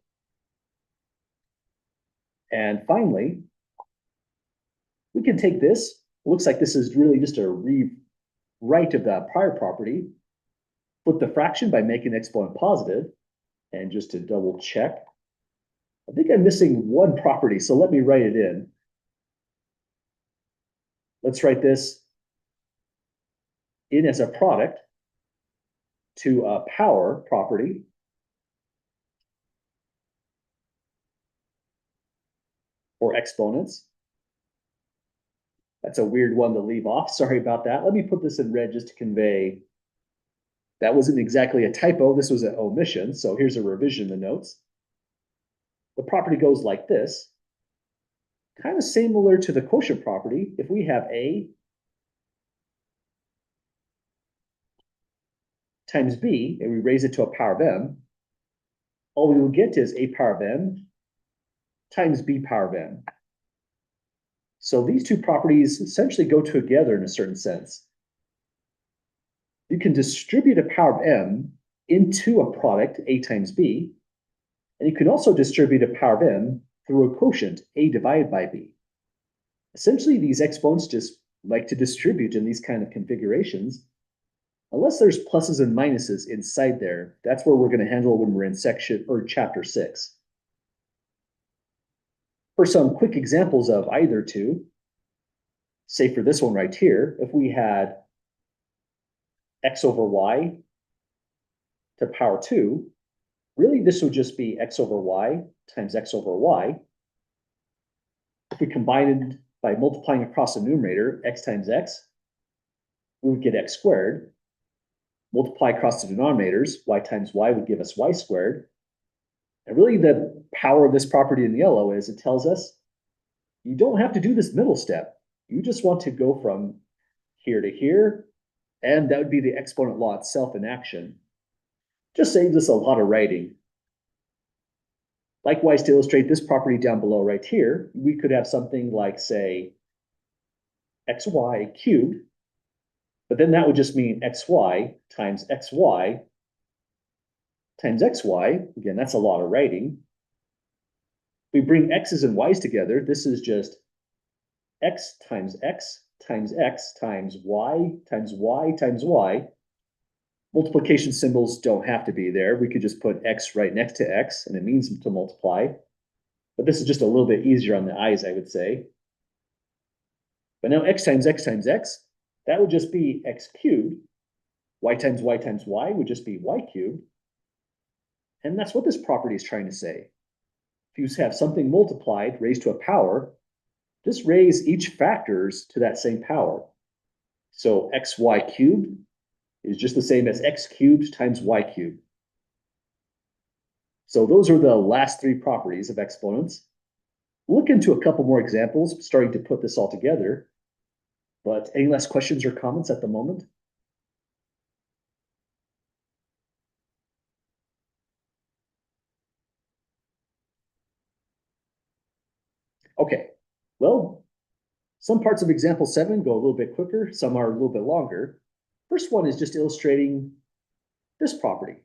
And finally, we can take this. It looks like this is really just a rewrite of that prior property. Flip the fraction by making the exponent positive. And just to double check, I think I'm missing one property, so let me write it in. Let's write this in as a product to a power property. Or exponents. That's a weird one to leave off. Sorry about that. Let me put this in red just to convey that wasn't exactly a typo. This was an omission. So here's a revision in the notes. The property goes like this. Kind of similar to the quotient property. If we have A times B and we raise it to a power of M, all we will get is A power of M times B power of n. So these two properties essentially go together in a certain sense. You can distribute a power of m into a product, a times b, and you can also distribute a power of m through a quotient, a divided by b. Essentially, these exponents just like to distribute in these kind of configurations. Unless there's pluses and minuses inside there, that's where we're going to handle when we're in section or chapter 6. For some quick examples of either two, say for this one right here, if we had x over y to power 2, really this would just be x over y times x over y. If we combine it by multiplying across the numerator, x times x, we would get x squared. Multiply across the denominators, y times y would give us y squared. And really the power of this property in yellow is it tells us you don't have to do this middle step. You just want to go from here to here, and that would be the exponent law itself in action. Just saves us a lot of writing. Likewise, to illustrate this property down below right here, we could have something like, say, xy cubed, but then that would just mean xy times xy times xy. Again, that's a lot of writing. We bring x's and y's together. This is just x times x times x times y times y times y. Multiplication symbols don't have to be there. We could just put x right next to x, and it means to multiply. But this is just a little bit easier on the eyes, I would say. But now x times x times x, that would just be x cubed. Y times y times y would just be y cubed. And that's what this property is trying to say. If you have something multiplied raised to a power, just raise each factors to that same power. So xy cubed is just the same as x cubed times y cubed. So those are the last three properties of exponents. We'll look into a couple more examples, starting to put this all together. But any last questions or comments at the moment? Okay, well, some parts of example 7 go a little bit quicker, some are a little bit longer. First one is just illustrating this property.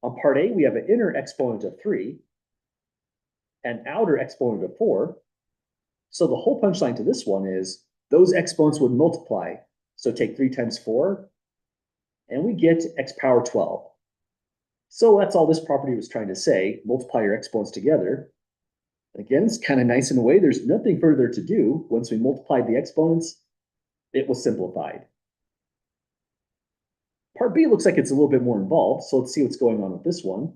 On part A, we have an inner exponent of 3, an outer exponent of 4. So the whole punchline to this one is those exponents would multiply. So take 3 times 4, and we get x power 12. So that's all this property was trying to say. Multiply your exponents together. Again, it's kind of nice in a way. There's nothing further to do. Once we multiplied the exponents, it was simplified. Part B looks like it's a little bit more involved, so let's see what's going on with this one.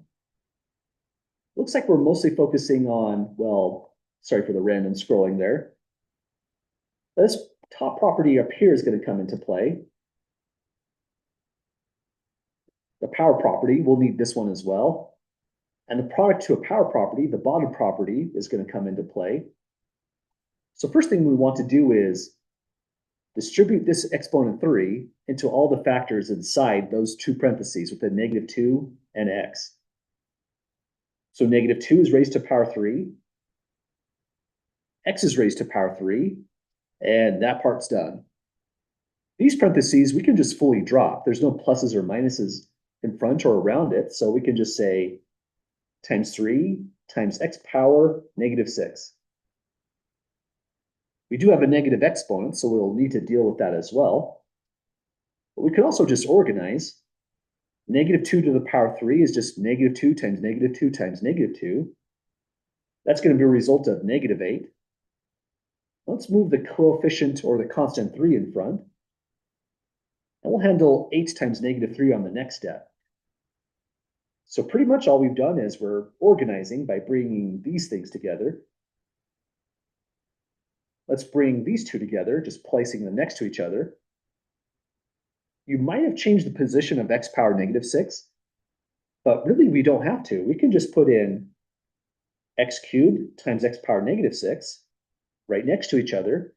Looks like we're mostly focusing on, well, sorry for the random scrolling there. This top property up here is going to come into play. The power property, we'll need this one as well. And the product to a power property, the bottom property, is going to come into play. So first thing we want to do is distribute this exponent 3 into all the factors inside those two parentheses with a -2 and x. So -2 is raised to power 3, x is raised to power 3, and that part's done. These parentheses we can just fully drop. There's no pluses or minuses in front or around it, so we can just say times 3 times x power -6. We do have a negative exponent, so we'll need to deal with that as well. But we can also just organize. -2 to the power 3 is just -2 times -2 times -2. That's going to be a result of -8. Let's move the coefficient or the constant 3 in front. And we'll handle 8 times -3 on the next step. So pretty much all we've done is we're organizing by bringing these things together. Let's bring these two together, just placing them next to each other. You might have changed the position of x power -6, but really we don't have to. We can just put in x cubed times x power -6 right next to each other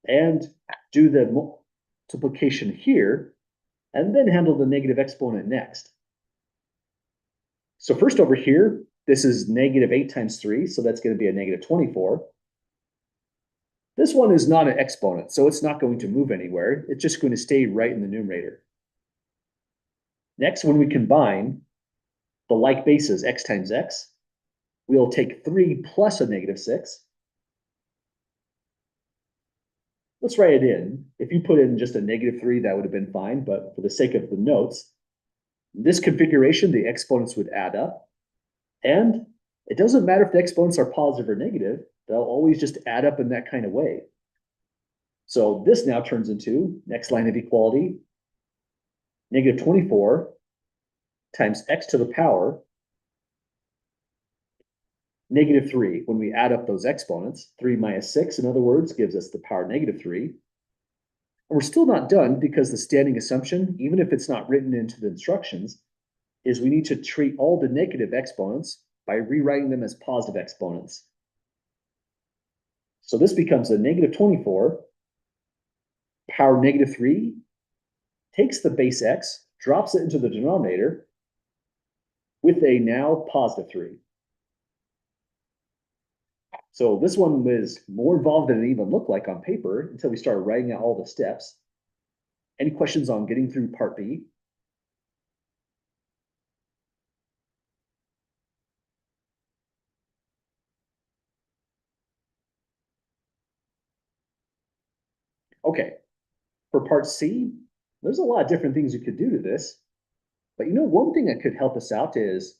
and do the multiplication here and then handle the negative exponent next. So first over here, this is -8 times 3, so that's going to be a -24. This one is not an exponent, so it's not going to move anywhere. It's just going to stay right in the numerator. Next, when we combine the like bases, x times x, we'll take 3 plus a -6. Let's write it in. If you put in just a -3, that would have been fine, but for the sake of the notes, this configuration, the exponents would add up. And it doesn't matter if the exponents are positive or negative, they'll always just add up in that kind of way. So this now turns into, next line of equality, negative 24 times x to the power negative 3. When we add up those exponents, 3 minus 6, in other words, gives us the power negative 3. And we're still not done because the standing assumption, even if it's not written into the instructions, is we need to treat all the negative exponents by rewriting them as positive exponents. So this becomes a negative 24 power negative 3, takes the base x, drops it into the denominator with a now positive 3. So this one was more involved than it even looked like on paper until we started writing out all the steps. Any questions on getting through part B? Okay, for part C, there's a lot of different things you could do to this. But one thing that could help us out is,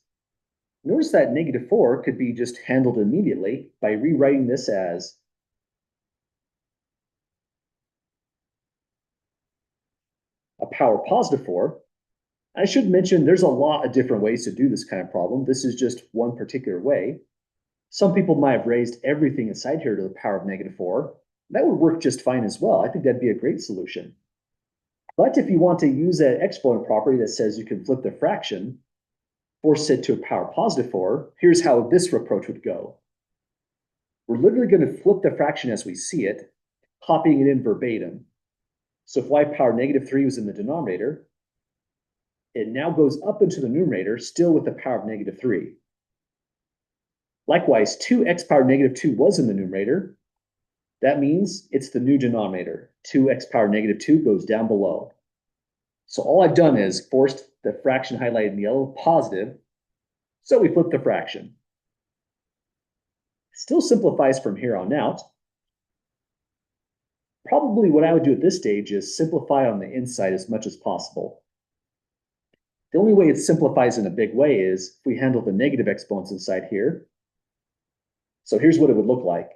notice that negative 4 could be just handled immediately by rewriting this as a power positive 4. I should mention there's a lot of different ways to do this kind of problem. This is just one particular way. Some people might have raised everything inside here to the power of negative 4. That would work just fine as well. I think that'd be a great solution. But if you want to use an exponent property that says you can flip the fraction, force it to a power positive 4, here's how this approach would go. We're literally going to flip the fraction as we see it, copying it in verbatim. So if y power negative 3 was in the denominator, it now goes up into the numerator, still with the power of negative 3. Likewise, 2x power negative 2 was in the numerator. That means it's the new denominator. 2x power negative 2 goes down below. So all I've done is forced the fraction highlighted in yellow positive, so we flip the fraction. Still simplifies from here on out. Probably what I would do at this stage is simplify on the inside as much as possible. The only way it simplifies in a big way is if we handle the negative exponents inside here. So here's what it would look like.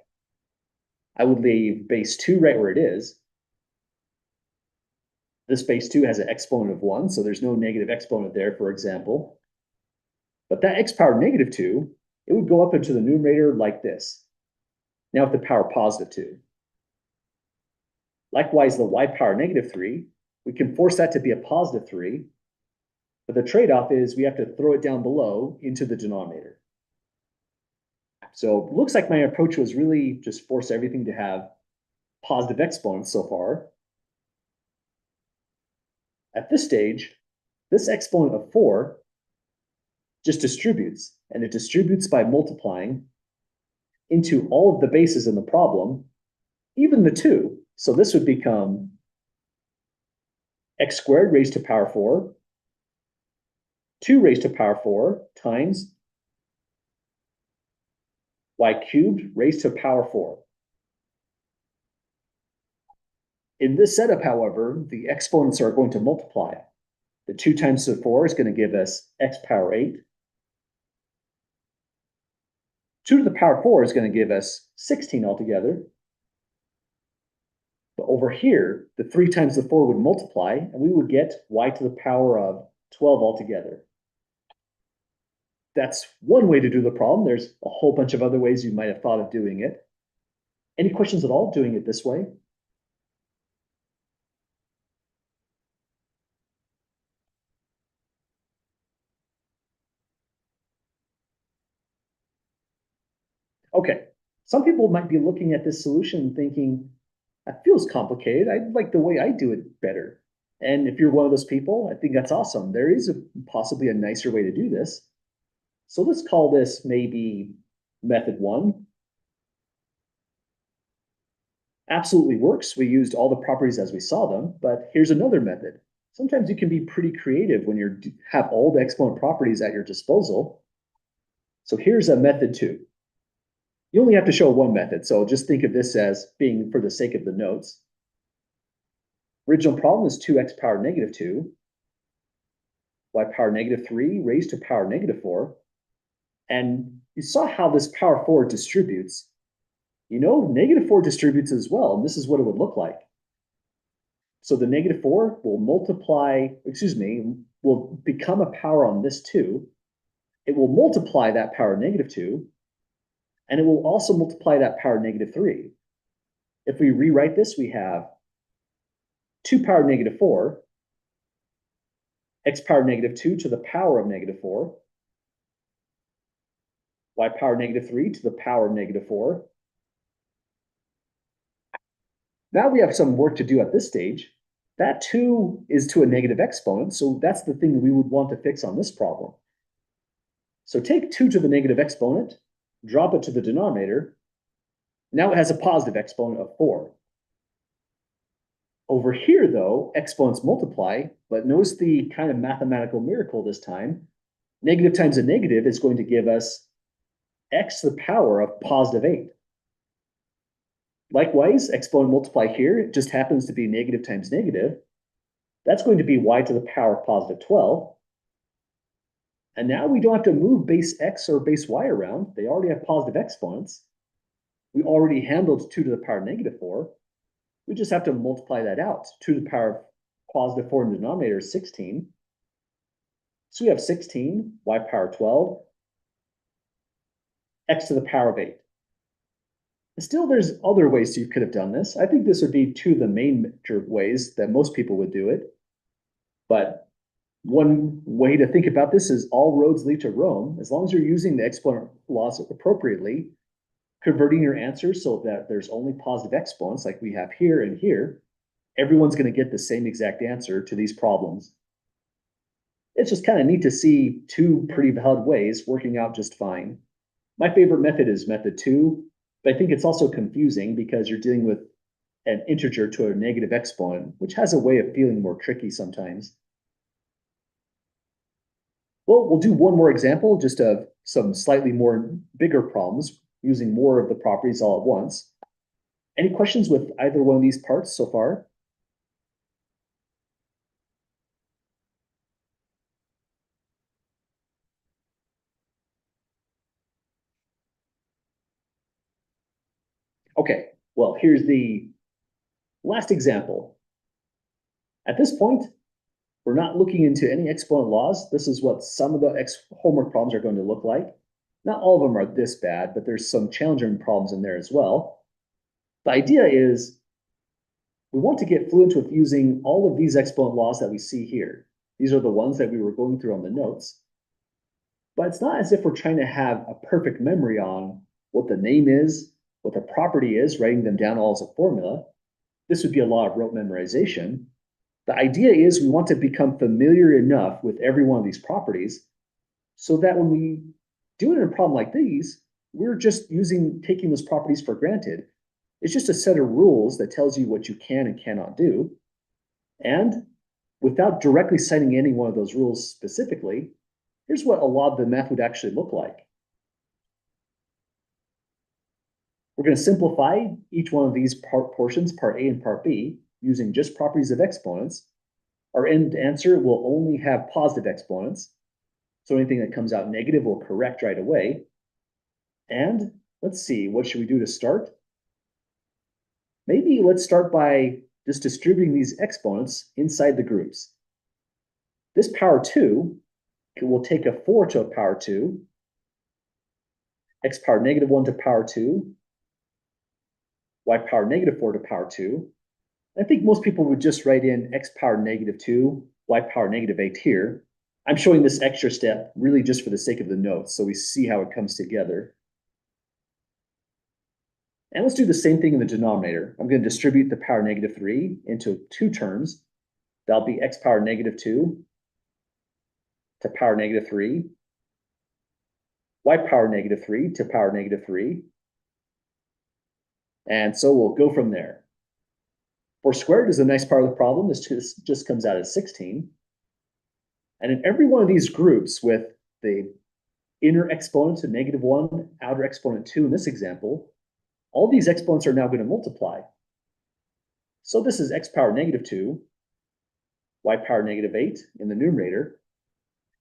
I would leave base 2 right where it is. This base 2 has an exponent of 1, so there's no negative exponent there, for example. But that x power negative 2, it would go up into the numerator like this. Now with the power positive 2. Likewise, the y power negative 3, we can force that to be a positive 3. But the trade-off is we have to throw it down below into the denominator. So it looks like my approach was really just force everything to have positive exponents so far. At this stage, this exponent of 4 just distributes, and it distributes by multiplying into all of the bases in the problem, even the 2. So this would become x squared raised to power 4, 2 raised to power 4 times y cubed raised to power 4. In this setup, however, the exponents are going to multiply. The 2 times the 4 is going to give us x power 8. 2 to the power 4 is going to give us 16 altogether. But over here, the 3 times the 4 would multiply, and we would get y to the power of 12 altogether. That's one way to do the problem. There's a whole bunch of other ways you might have thought of doing it. Any questions at all doing it this way? Okay, some people might be looking at this solution and thinking, that feels complicated. I'd like the way I do it better. And if you're one of those people, I think that's awesome. There is possibly a nicer way to do this. So let's call this maybe method 1. Absolutely works. We used all the properties as we saw them, but here's another method. Sometimes you can be pretty creative when you have all the exponent properties at your disposal. So here's a method 2. You only have to show one method, so just think of this as being for the sake of the notes. Original problem is 2x power negative 2, y power negative 3 raised to power negative 4. And you saw how this power 4 distributes. -4 distributes as well, and this is what it would look like. So the -4 will will become a power on this 2. It will multiply that power -2, and it will also multiply that power -3. If we rewrite this, we have 2 power -4, x power -2 to the power of -4, y power -3 to the power of -4. Now we have some work to do at this stage. That 2 is to a negative exponent, so that's the thing we would want to fix on this problem. So take 2 to the negative exponent, drop it to the denominator. Now it has a positive exponent of 4. Over here, though, exponents multiply, but notice the kind of mathematical miracle this time. Negative times a negative is going to give us x to the power of +8. Likewise, exponent multiply here, it just happens to be negative times negative. That's going to be y to the power of +12. And now we don't have to move base x or base y around. They already have positive exponents. We already handled 2 to the power of -4. We just have to multiply that out. 2 to the power of +4 in the denominator is 16. So we have 16, y power 12, x to the power of 8. Still, there's other ways you could have done this. I think this would be 2 of the major ways that most people would do it. But one way to think about this is all roads lead to Rome. As long as you're using the exponent laws appropriately, converting your answers so that there's only positive exponents like we have here and here, everyone's going to get the same exact answer to these problems. It's just kind of neat to see 2 pretty valid ways working out just fine. My favorite method is method 2, but I think it's also confusing because you're dealing with an integer to a negative exponent, which has a way of feeling more tricky sometimes. Well, we'll do one more example just of some slightly more bigger problems using more of the properties all at once. Any questions with either one of these parts so far? Okay, well, here's the last example. At this point, we're not looking into any exponent laws. This is what some of the homework problems are going to look like. Not all of them are this bad, but there's some challenging problems in there as well. The idea is we want to get fluent with using all of these exponent laws that we see here. These are the ones that we were going through on the notes. But it's not as if we're trying to have a perfect memory on what the name is, what the property is, writing them down all as a formula. This would be a lot of rote memorization. The idea is we want to become familiar enough with every one of these properties so that when we do it in a problem like these, we're just taking those properties for granted. It's just a set of rules that tells you what you can and cannot do. And without directly citing any one of those rules specifically, here's what a lot of the math would actually look like. We're going to simplify each one of these portions, part A and part B, using just properties of exponents. Our end answer will only have positive exponents. So anything that comes out negative will correct right away. And let's see, what should we do to start? Maybe let's start by just distributing these exponents inside the groups. This power 2 will take a 4 to a power 2, x power -1 to power 2, y power -4 to power 2. I think most people would just write in x power -2, y power -8 here. I'm showing this extra step really just for the sake of the notes, so we see how it comes together. And let's do the same thing in the denominator. I'm going to distribute the power -3 into 2 terms. That'll be x power -2 to power -3, y power -3 to power -3. And so we'll go from there. 4 squared is a nice part of the problem. This just comes out as 16. And in every one of these groups with the inner exponent to -1, outer exponent 2 in this example, all these exponents are now going to multiply. So this is x power -2, y power -8 in the numerator.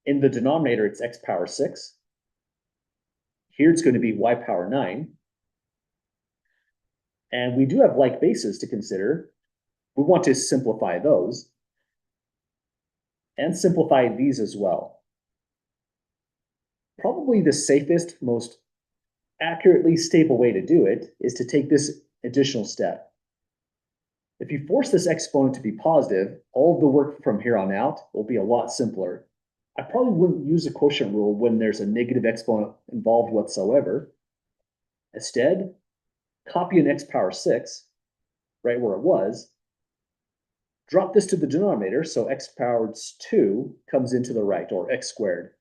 In the denominator, it's x power 6. Here it's going to be y power 9. And we do have like bases to consider. We want to simplify those and simplify these as well. Probably the safest, most accurately stable way to do it is to take this additional step. If you force this exponent to be positive, all of the work from here on out will be a lot simpler. I probably wouldn't use a quotient rule when there's a negative exponent involved whatsoever. Instead, copy an x power 6 right where it was, drop this to the denominator, so x powered 2 comes into the right, or x squared.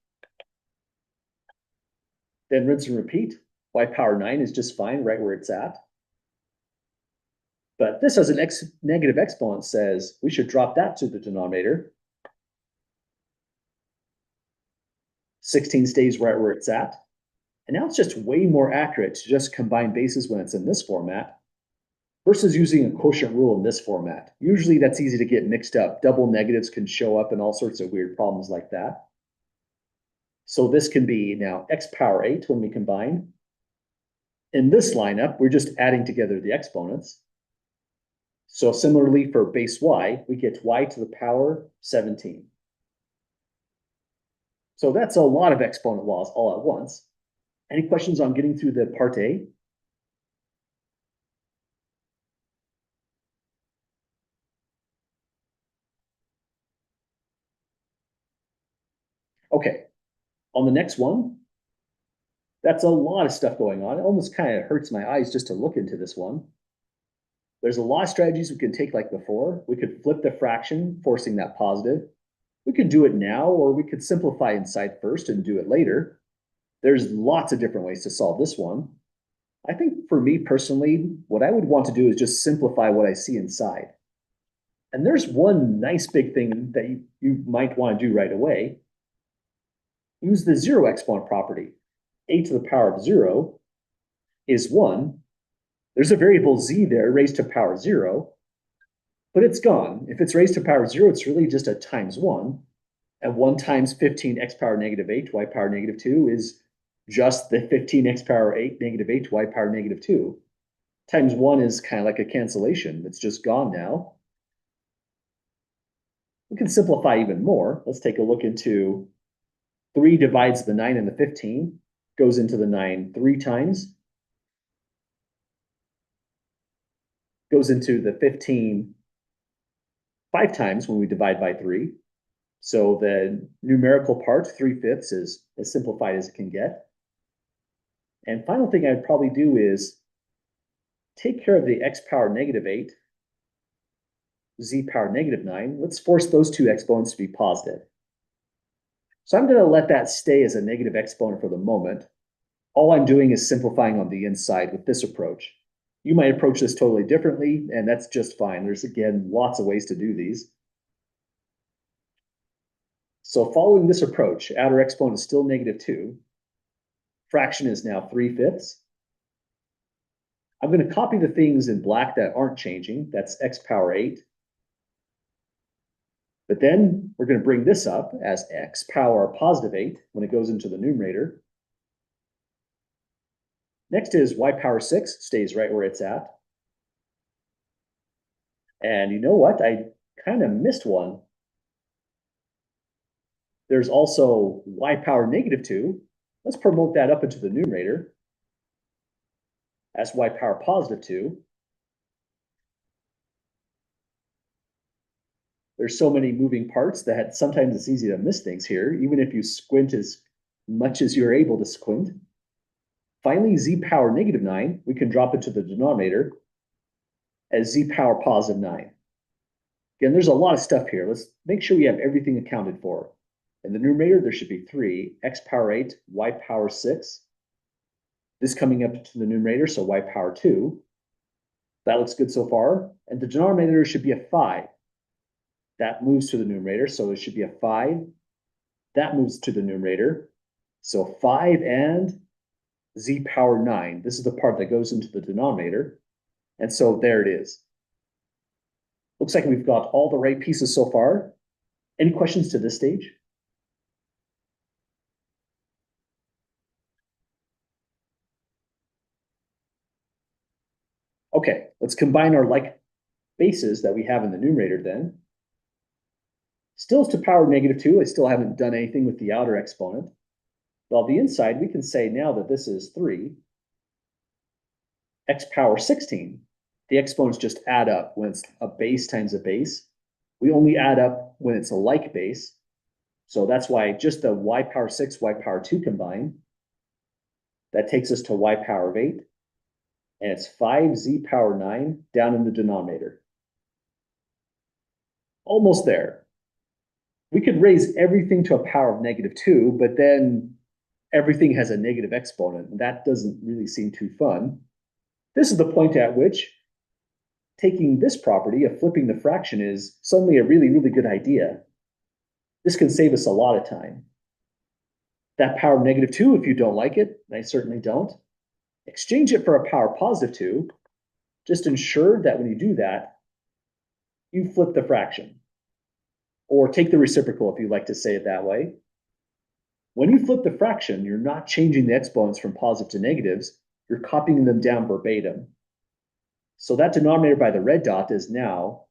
Then rinse and repeat. Y power 9 is just fine right where it's at. But this as an negative exponent says we should drop that to the denominator. 16 stays right where it's at. And now it's just way more accurate to just combine bases when it's in this format versus using a quotient rule in this format. Usually that's easy to get mixed up. Double negatives can show up in all sorts of weird problems like that. So this can be now x power 8 when we combine. In this lineup, we're just adding together the exponents. So similarly for base y, we get y to the power 17. So that's a lot of exponent laws all at once. Any questions on getting through the part A? Okay, on the next one, that's a lot of stuff going on. It almost kind of hurts my eyes just to look into this one. There's a lot of strategies we can take like before. We could flip the fraction, forcing that positive. We could do it now, or we could simplify inside first and do it later. There's lots of different ways to solve this one. I think for me personally, what I would want to do is just simplify what I see inside. And there's one nice big thing that you might want to do right away. Use the zero exponent property. A to the power of 0 is 1. There's a variable z there raised to power 0, but it's gone. If it's raised to power 0, it's really just a times 1. And 1 times 15 x power negative 8 y power negative 2 is just the 15 x power 8 negative 8 y power negative 2. Times 1 is kind of like a cancellation. It's just gone now. We can simplify even more. Let's take a look into 3 divides the 9 and the 15, goes into the 9 3 times, goes into the 15 5 times when we divide by 3. So the numerical part, 3/5, is as simplified as it can get. And final thing I'd probably do is take care of the x power negative 8, z power negative 9. Let's force those two exponents to be positive. So I'm going to let that stay as a negative exponent for the moment. All I'm doing is simplifying on the inside with this approach. You might approach this totally differently, and that's just fine. There's, again, lots of ways to do these. So following this approach, outer exponent is still negative 2. Fraction is now 3/5. I'm going to copy the things in black that aren't changing. That's x power 8. But then we're going to bring this up as x power positive 8 when it goes into the numerator. Next is y power 6, stays right where it's at. And you know what? I kind of missed one. There's also y power negative 2. Let's promote that up into the numerator as y power positive 2. There's so many moving parts that sometimes it's easy to miss things here, even if you squint as much as you're able to squint. Finally, z power negative 9, we can drop into the denominator as z power positive 9. Again, there's a lot of stuff here. Let's make sure we have everything accounted for. In the numerator, there should be 3, x power 8, y power 6. This coming up to the numerator, so y power 2. That looks good so far. And the denominator should be a 5. That moves to the numerator, so it should be a 5. That moves to the numerator. So 5 and z power 9. This is the part that goes into the denominator. And so there it is. Looks like we've got all the right pieces so far. Any questions to this stage? Okay, let's combine our like bases that we have in the numerator then. Still to power -2, I still haven't done anything with the outer exponent. But on the inside, we can say now that this is 3 x power 16. The exponents just add up when it's a base times a base. We only add up when it's a like base. So that's why just the y power 6, y power 2 combine. That takes us to y power of 8. And it's 5z power 9 down in the denominator. Almost there. We could raise everything to a power of -2, but then everything has a negative exponent, and that doesn't really seem too fun. This is the point at which taking this property of flipping the fraction is suddenly a really, really good idea. This can save us a lot of time. That power of -2, if you don't like it, and I certainly don't, exchange it for a power +2. Just ensure that when you do that, you flip the fraction. Or take the reciprocal if you like to say it that way. When you flip the fraction, you're not changing the exponents from positive to negatives, you're copying them down verbatim. So that denominator by the red dot is now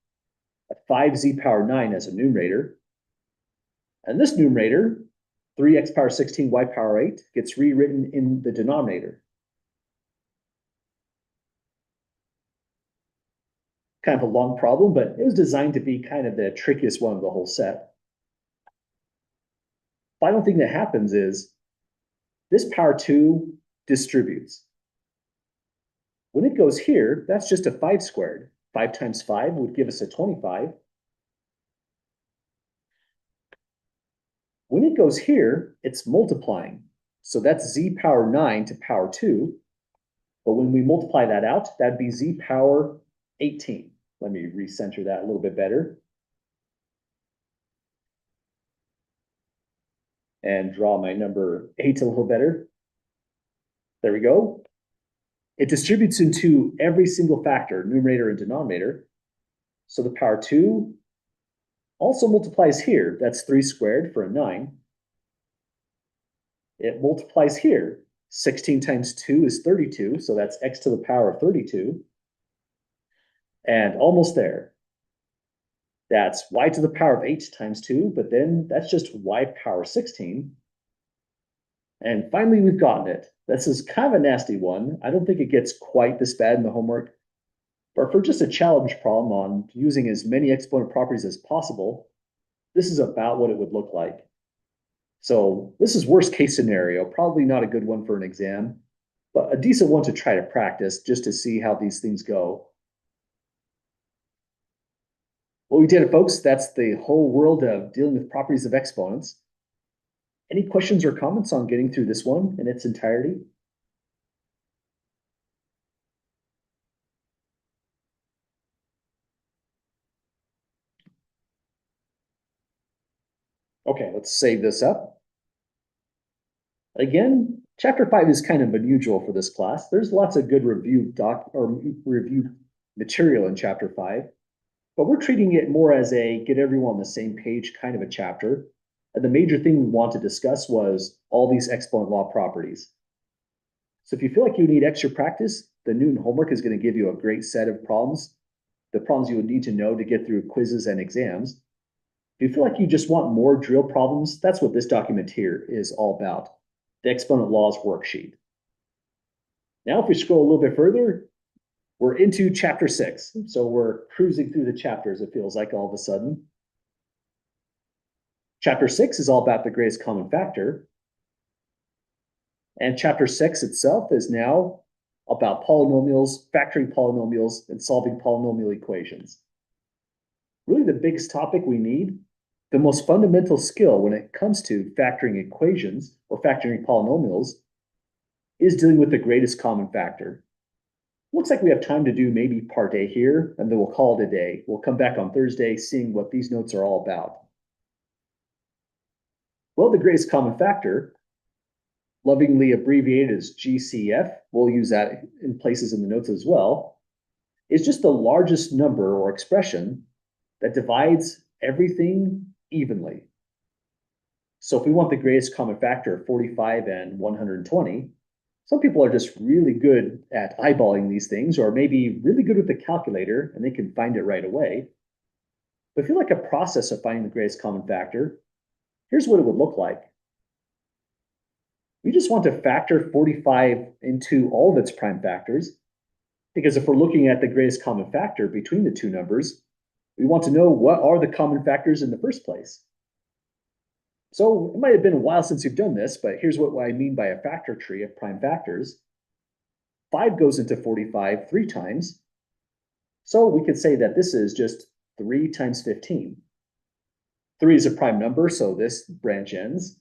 a 5z power 9 as a numerator. And this numerator, 3x power 16, y power 8, gets rewritten in the denominator. Kind of a long problem, but it was designed to be kind of the trickiest one of the whole set. Final thing that happens is this power 2 distributes. When it goes here, that's just a 5 squared. 5 times 5 would give us a 25. When it goes here, it's multiplying. So that's z power 9 to power 2. But when we multiply that out, that'd be z power 18. Let me recenter that a little bit better. And draw my number 8 a little better. There we go. It distributes into every single factor, numerator and denominator. So the power 2 also multiplies here. That's 3 squared for a 9. It multiplies here. 16 times 2 is 32, so that's x to the power of 32. And almost there. That's y to the power of 8 times 2, but then that's just y power 16. And finally, we've gotten it. This is kind of a nasty one. I don't think it gets quite this bad in the homework. But for just a challenge problem on using as many exponent properties as possible, this is about what it would look like. So this is worst case scenario, probably not a good one for an exam, but a decent one to try to practice just to see how these things go. Well, we did it, folks. That's the whole world of dealing with properties of exponents. Any questions or comments on getting through this one in its entirety? Okay, let's save this up. Again, chapter 5 is kind of unusual for this class. There's lots of good review material in chapter 5, but we're treating it more as a get everyone on the same page kind of a chapter. And the major thing we want to discuss was all these exponent law properties. So if you feel like you need extra practice, the Newton homework is going to give you a great set of problems, the problems you would need to know to get through quizzes and exams. If you feel like you just want more drill problems, that's what this document here is all about, the exponent laws worksheet. Now, if we scroll a little bit further, we're into chapter 6. So we're cruising through the chapters, it feels like all of a sudden. Chapter 6 is all about the greatest common factor. And chapter 6 itself is now about polynomials, factoring polynomials, and solving polynomial equations. Really the biggest topic we need, the most fundamental skill when it comes to factoring equations or factoring polynomials, is dealing with the greatest common factor. Looks like we have time to do maybe part A here, and then we'll call it a day. We'll come back on Thursday seeing what these notes are all about. Well, the greatest common factor, lovingly abbreviated as GCF, we'll use that in places in the notes as well, is just the largest number or expression that divides everything evenly. So if we want the greatest common factor of 45 and 120, Some people are just really good at eyeballing these things, or maybe really good with the calculator and they can find it right away. But if you like a process of finding the greatest common factor, here's what it would look like. We just want to factor 45 into all of its prime factors, because if we're looking at the greatest common factor between the two numbers, we want to know what are the common factors in the first place. So it might have been a while since you've done this, but here's what I mean by a factor tree of prime factors. 5 goes into 45 3 times. So we could say that this is just 3 times 15. 3 is a prime number, so this branch ends.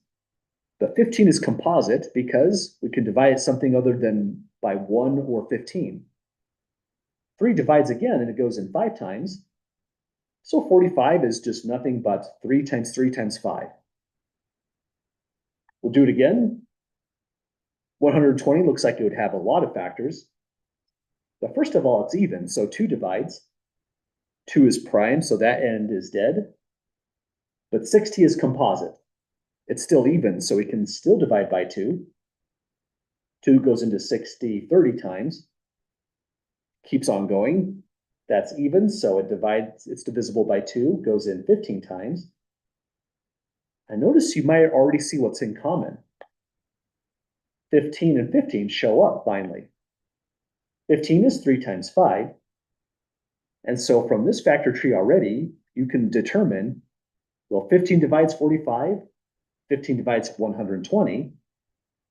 But 15 is composite because we can divide something other than by 1 or 15. 3 divides again and it goes in 5 times. So 45 is just nothing but 3 times 3 times 5. We'll do it again. 120 looks like it would have a lot of factors. But first of all, it's even, so 2 divides. 2 is prime, so that end is dead. But 60 is composite. It's still even, so we can still divide by 2. 2 goes into 60 30 times. Keeps on going. That's even, so it's divisible by 2, goes in 15 times. And notice you might already see what's in common. 15 and 15 show up finally. 15 is 3 times 5. And so from this factor tree already, you can determine, well, 15 divides 45, 15 divides 120.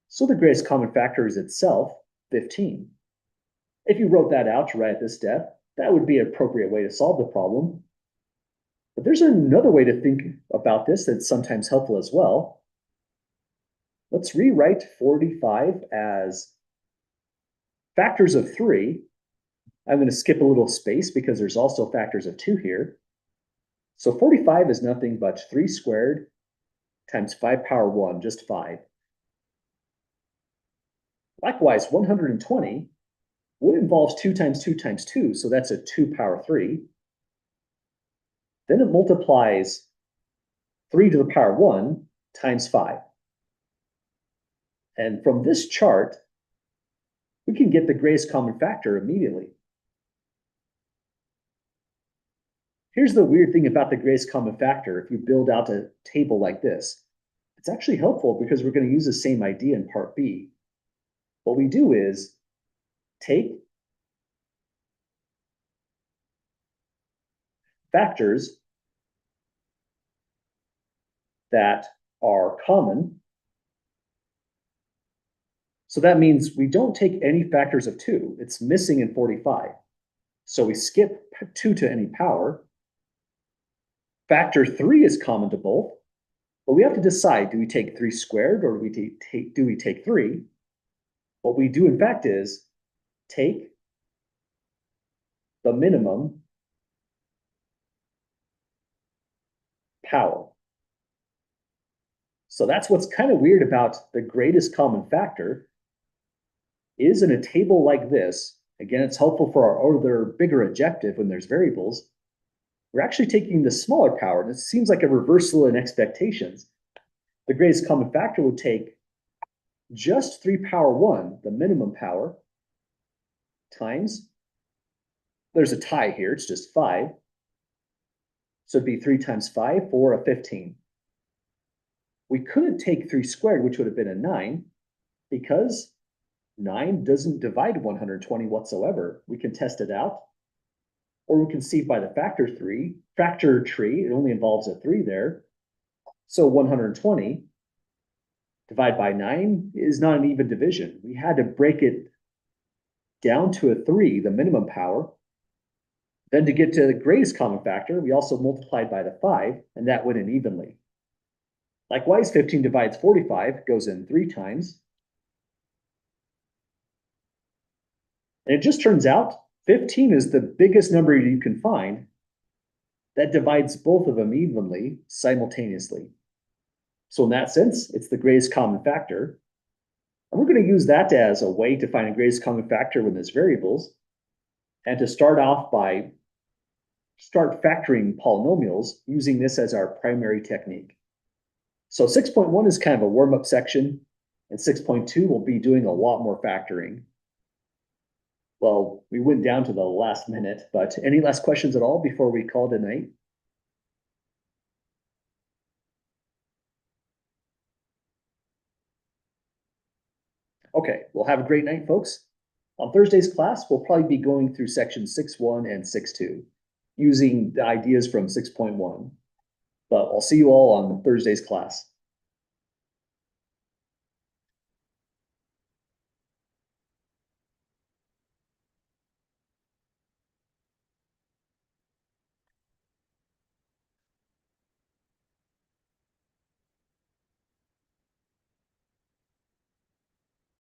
So the greatest common factor is itself 15. If you wrote that out right at this step, that would be an appropriate way to solve the problem. But there's another way to think about this that's sometimes helpful as well. Let's rewrite 45 as factors of 3. I'm going to skip a little space because there's also factors of 2 here. So 45 is nothing but 3 squared times 5 power 1, just 5. Likewise, 120 would involve 2 times 2 times 2, so that's a 2 power 3. Then it multiplies 3 to the power 1 times 5. And from this chart, we can get the greatest common factor immediately. Here's the weird thing about the greatest common factor. If you build out a table like this, it's actually helpful because we're going to use the same idea in part B. What we do is take factors that are common. So that means we don't take any factors of 2. It's missing in 45. So we skip 2 to any power. Factor 3 is common to both, but we have to decide, do we take 3 squared or do we take 3? What we do in fact is take the minimum power. So that's what's kind of weird about the greatest common factor is in a table like this. Again, it's helpful for our other bigger objective when there's variables. We're actually taking the smaller power, and it seems like a reversal in expectations. The greatest common factor would take just 3 power 1, the minimum power, times, there's a tie here, it's just 5. So it'd be 3 times 5 for a 15. We couldn't take 3 squared, which would have been a 9, because 9 doesn't divide 120 whatsoever. We can test it out. Or we can see by the factor tree, it only involves a 3 there. So 120 divided by 9 is not an even division. We had to break it down to a 3, the minimum power. Then to get to the greatest common factor, we also multiplied by the 5, and that went in evenly. Likewise, 15 divides 45, goes in 3 times. And it just turns out 15 is the biggest number you can find that divides both of them evenly simultaneously. So in that sense, it's the greatest common factor. And we're going to use that as a way to find a greatest common factor when there's variables. And to start off by factoring polynomials using this as our primary technique. So 6.1 is kind of a warm-up section. And 6.2, we'll be doing a lot more factoring. Well, we went down to the last minute, but any last questions at all before we call it a night? Okay, well, have a great night, folks. On Thursday's class, we'll probably be going through section 6.1 and 6.2, using the ideas from 6.1. But I'll see you all on Thursday's class.